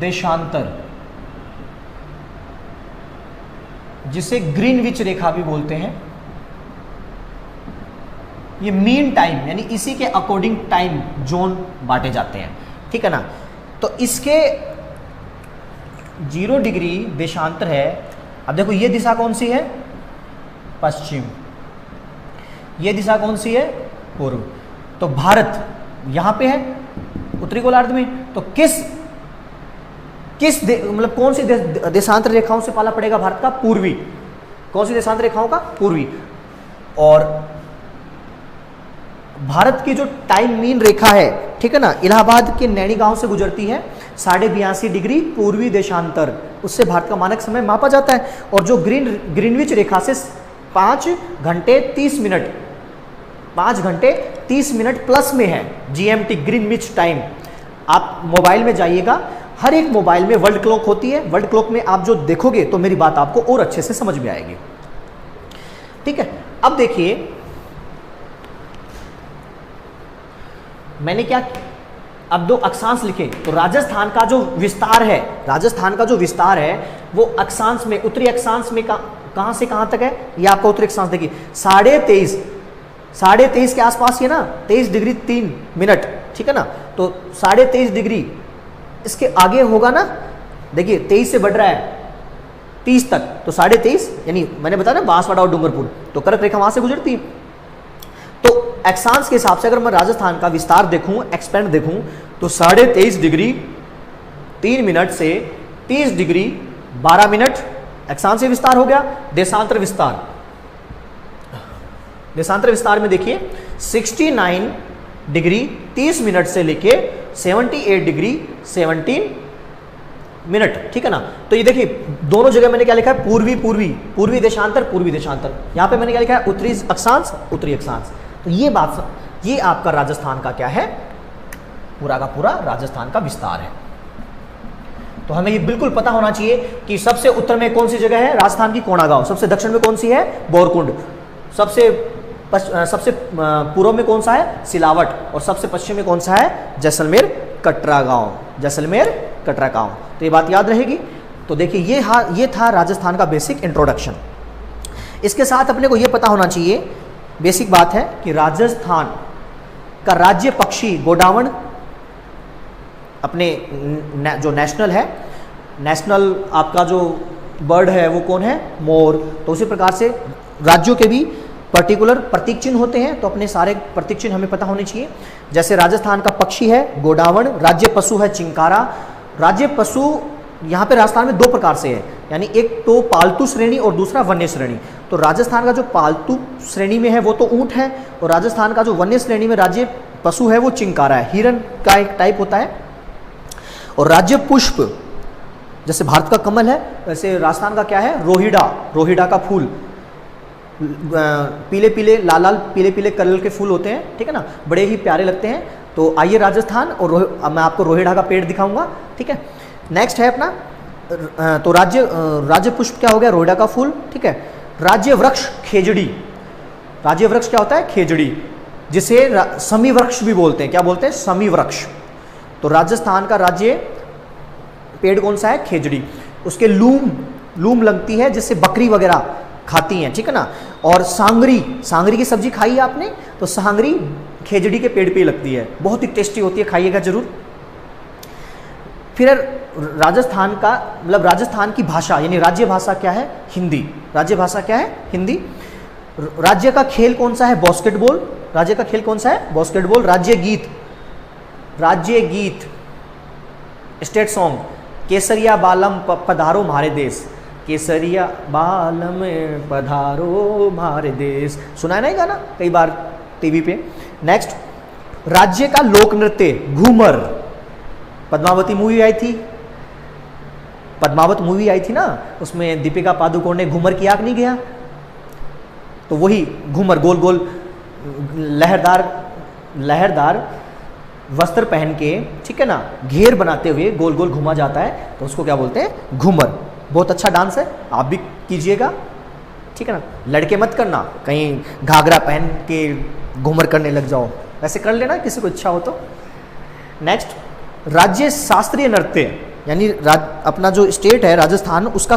देशांतर, जिसे ग्रीनविच रेखा भी बोलते हैं, ये मीन टाइम यानी इसी के अकॉर्डिंग टाइम जोन बांटे जाते हैं, ठीक है ना। तो इसके 0 डिग्री देशांतर है। अब देखो ये दिशा कौन सी है? पश्चिम। ये दिशा कौन सी है? पूर्व। तो भारत यहां पे है उत्तरी गोलार्ध में, तो किस मतलब कौन सी देशांतर रेखाओं से पाला पड़ेगा भारत का? पूर्वी। कौन सी देशांतर रेखाओं का? पूर्वी। और भारत की जो टाइम मीन रेखा है, ठीक है ना, इलाहाबाद के नैनी गांव से गुजरती है, 82.5 डिग्री पूर्वी देशांतर, उससे भारत का मानक समय मापा जाता है। और जो ग्रीनविच रेखा से 5 घंटे 30 मिनट 5 घंटे 30 मिनट प्लस में है जीएमटी, ग्रीनविच टाइम। आप मोबाइल में जाइएगा, हर एक मोबाइल में वर्ल्ड क्लॉक होती है, वर्ल्ड क्लॉक में आप जो देखोगे तो मेरी बात आपको और अच्छे से समझ में आएगी, ठीक है। अब देखिए मैंने क्या, अब 2 अक्षांश लिखे, तो राजस्थान का जो विस्तार है, राजस्थान का जो विस्तार है वो अक्षांश में, उत्तरी अक्षांश में कहां से कहां तक है? ये आपका उत्तरी अक्षांश देखिए, 23.5 के आसपास ही है ना, 23 डिग्री 3 मिनट, ठीक है ना। तो 23.5 डिग्री, इसके आगे होगा ना, देखिए 23 से बढ़ रहा है 30 तक, तो 23.5 यानी मैंने बताया ना बांसवाड़ा और डूंगरपुर, तो कर्क रेखा वहां से गुजरती है। तो अक्षांश के हिसाब से अगर मैं राजस्थान का विस्तार देखूं, एक्सपेंड देखूं, तो 23.5 डिग्री 3 मिनट से 30 डिग्री 12 मिनट अक्षांश से विस्तार हो गया। देशांतर विस्तार, देशांतर विस्तार में देखिए 69 डिग्री 30 मिनट से लेके 78 डिग्री 17 मिनट, ठीक है ना। तो ये देखिए दोनों जगह मैंने क्या लिखा है? पूर्वी देशांतर, पूर्वी देशांतर। यहां पे मैंने क्या लिखा है? उत्तरी अक्षांश, उत्तरी अक्षांश। तो ये बात, ये आपका राजस्थान का क्या है? पूरा का पूरा राजस्थान का विस्तार है। तो हमें ये बिल्कुल पता होना चाहिए कि सबसे उत्तर में कौन सी जगह है? राजस्थान की कोणागांव। सबसे दक्षिण में कौन सी है? बोरकुंड। सबसे पूर्व में कौन सा है? सिलावट। और सबसे पश्चिम में कौन सा है? जैसलमेर कटरा गांव, जैसलमेर कटरा गांव। तो ये बात याद रहेगी। तो देखिए ये था राजस्थान का बेसिक इंट्रोडक्शन। इसके साथ अपने को ये पता होना चाहिए, बेसिक बात है कि राजस्थान का राज्य पक्षी गोडावण, अपने जो नेशनल है, नेशनल आपका जो बर्ड है वो कौन है? मोर। तो उसी प्रकार से राज्यों के भी पर्टिकुलर प्रतीक चिन्ह होते हैं, तो अपने सारे प्रतीक चिन्ह हमें पता होने चाहिए। जैसे राजस्थान का पक्षी है गोडावण, राज्य पशु है चिंकारा। राज्य पशु यहाँ पे राजस्थान में 2 प्रकार से है, यानी एक तो पालतू श्रेणी और दूसरा वन्य श्रेणी। तो राजस्थान का जो पालतू श्रेणी में है वो तो ऊंट है, और राजस्थान का जो वन्य श्रेणी में राज्य पशु है वो चिंकारा है, हिरन का एक टाइप होता है। और राज्य पुष्प, जैसे भारत का कमल है, वैसे राजस्थान का क्या है? रोहिड़ा, रोहिड़ा का फूल, पीले पीले लाल लाल पीले पीले कलर के फूल होते हैं, ठीक है ना, बड़े ही प्यारे लगते हैं। तो आइए राजस्थान, और मैं आपको रोहिड़ा का पेड़ दिखाऊंगा, ठीक है। नेक्स्ट है अपना, तो राज्य पुष्प क्या हो गया? रोहिड़ा का फूल, ठीक है। राज्य वृक्ष खेजड़ी, राज्य वृक्ष क्या होता है? खेजड़ी, जिसे समी वृक्ष भी बोलते हैं। क्या बोलते हैं? समी वृक्ष। तो राजस्थान का राज्य पेड़ कौन सा है? खेजड़ी। उसके लूम लगती है जिससे बकरी वगैरह खाती हैं, ठीक है ना। और सांगरी की सब्जी खाई है आपने? तो सांगरी खेजड़ी के पेड़ पे लगती है, बहुत ही टेस्टी होती है, खाइएगा जरूर। फिर राजस्थान का मतलब राजस्थान की भाषा यानी राज्य भाषा क्या है? हिंदी। राज्य भाषा क्या है? हिंदी। राज्य का खेल कौन सा है? बास्केटबॉल। राज्य का खेल कौन सा है? बास्केटबॉल। राज्य गीत स्टेट सॉन्ग, केसरिया बालम पधारो म्हारे देश, केसरिया बालम पधारो म्हारे देश। सुना है ना ये गाना कई बार टीवी पे। नेक्स्ट, राज्य का लोक नृत्य घूमर। पद्मावती मूवी आई थी, पद्मावत मूवी आई थी ना, उसमें दीपिका पादुकोण ने घूमर किया कि नहीं गया? तो वही घूमर, गोल गोल लहरदार वस्त्र पहन के, ठीक है ना, घेर बनाते हुए गोल गोल घुमा जाता है, तो उसको क्या बोलते हैं, घूमर। बहुत अच्छा डांस है, आप भी कीजिएगा, ठीक है ना। लड़के मत करना कहीं घाघरा पहन के घूमर करने लग जाओ, वैसे कर लेना किसी को इच्छा हो तो। नेक्स्ट, राज्य शास्त्रीय नृत्य, यानी अपना जो स्टेट है राजस्थान, उसका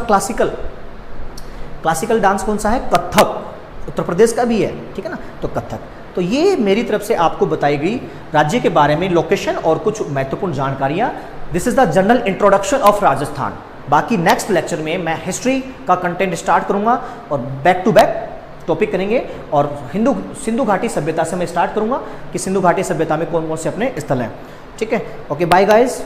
क्लासिकल डांस कौन सा है, कथक। उत्तर प्रदेश का भी है, ठीक है ना, तो कथक। तो ये मेरी तरफ से आपको बताई गई राज्य के बारे में लोकेशन और कुछ महत्वपूर्ण जानकारियां। This is the general introduction of Rajasthan. बाकी नेक्स्ट लेक्चर में मैं हिस्ट्री का कंटेंट स्टार्ट करूंगा और बैक टू बैक टॉपिक करेंगे, और सिंधु घाटी सभ्यता से मैं स्टार्ट करूंगा कि सिंधु घाटी सभ्यता में कौन कौन से अपने स्थल हैं। ठीक है, ओके, बाय गाइज।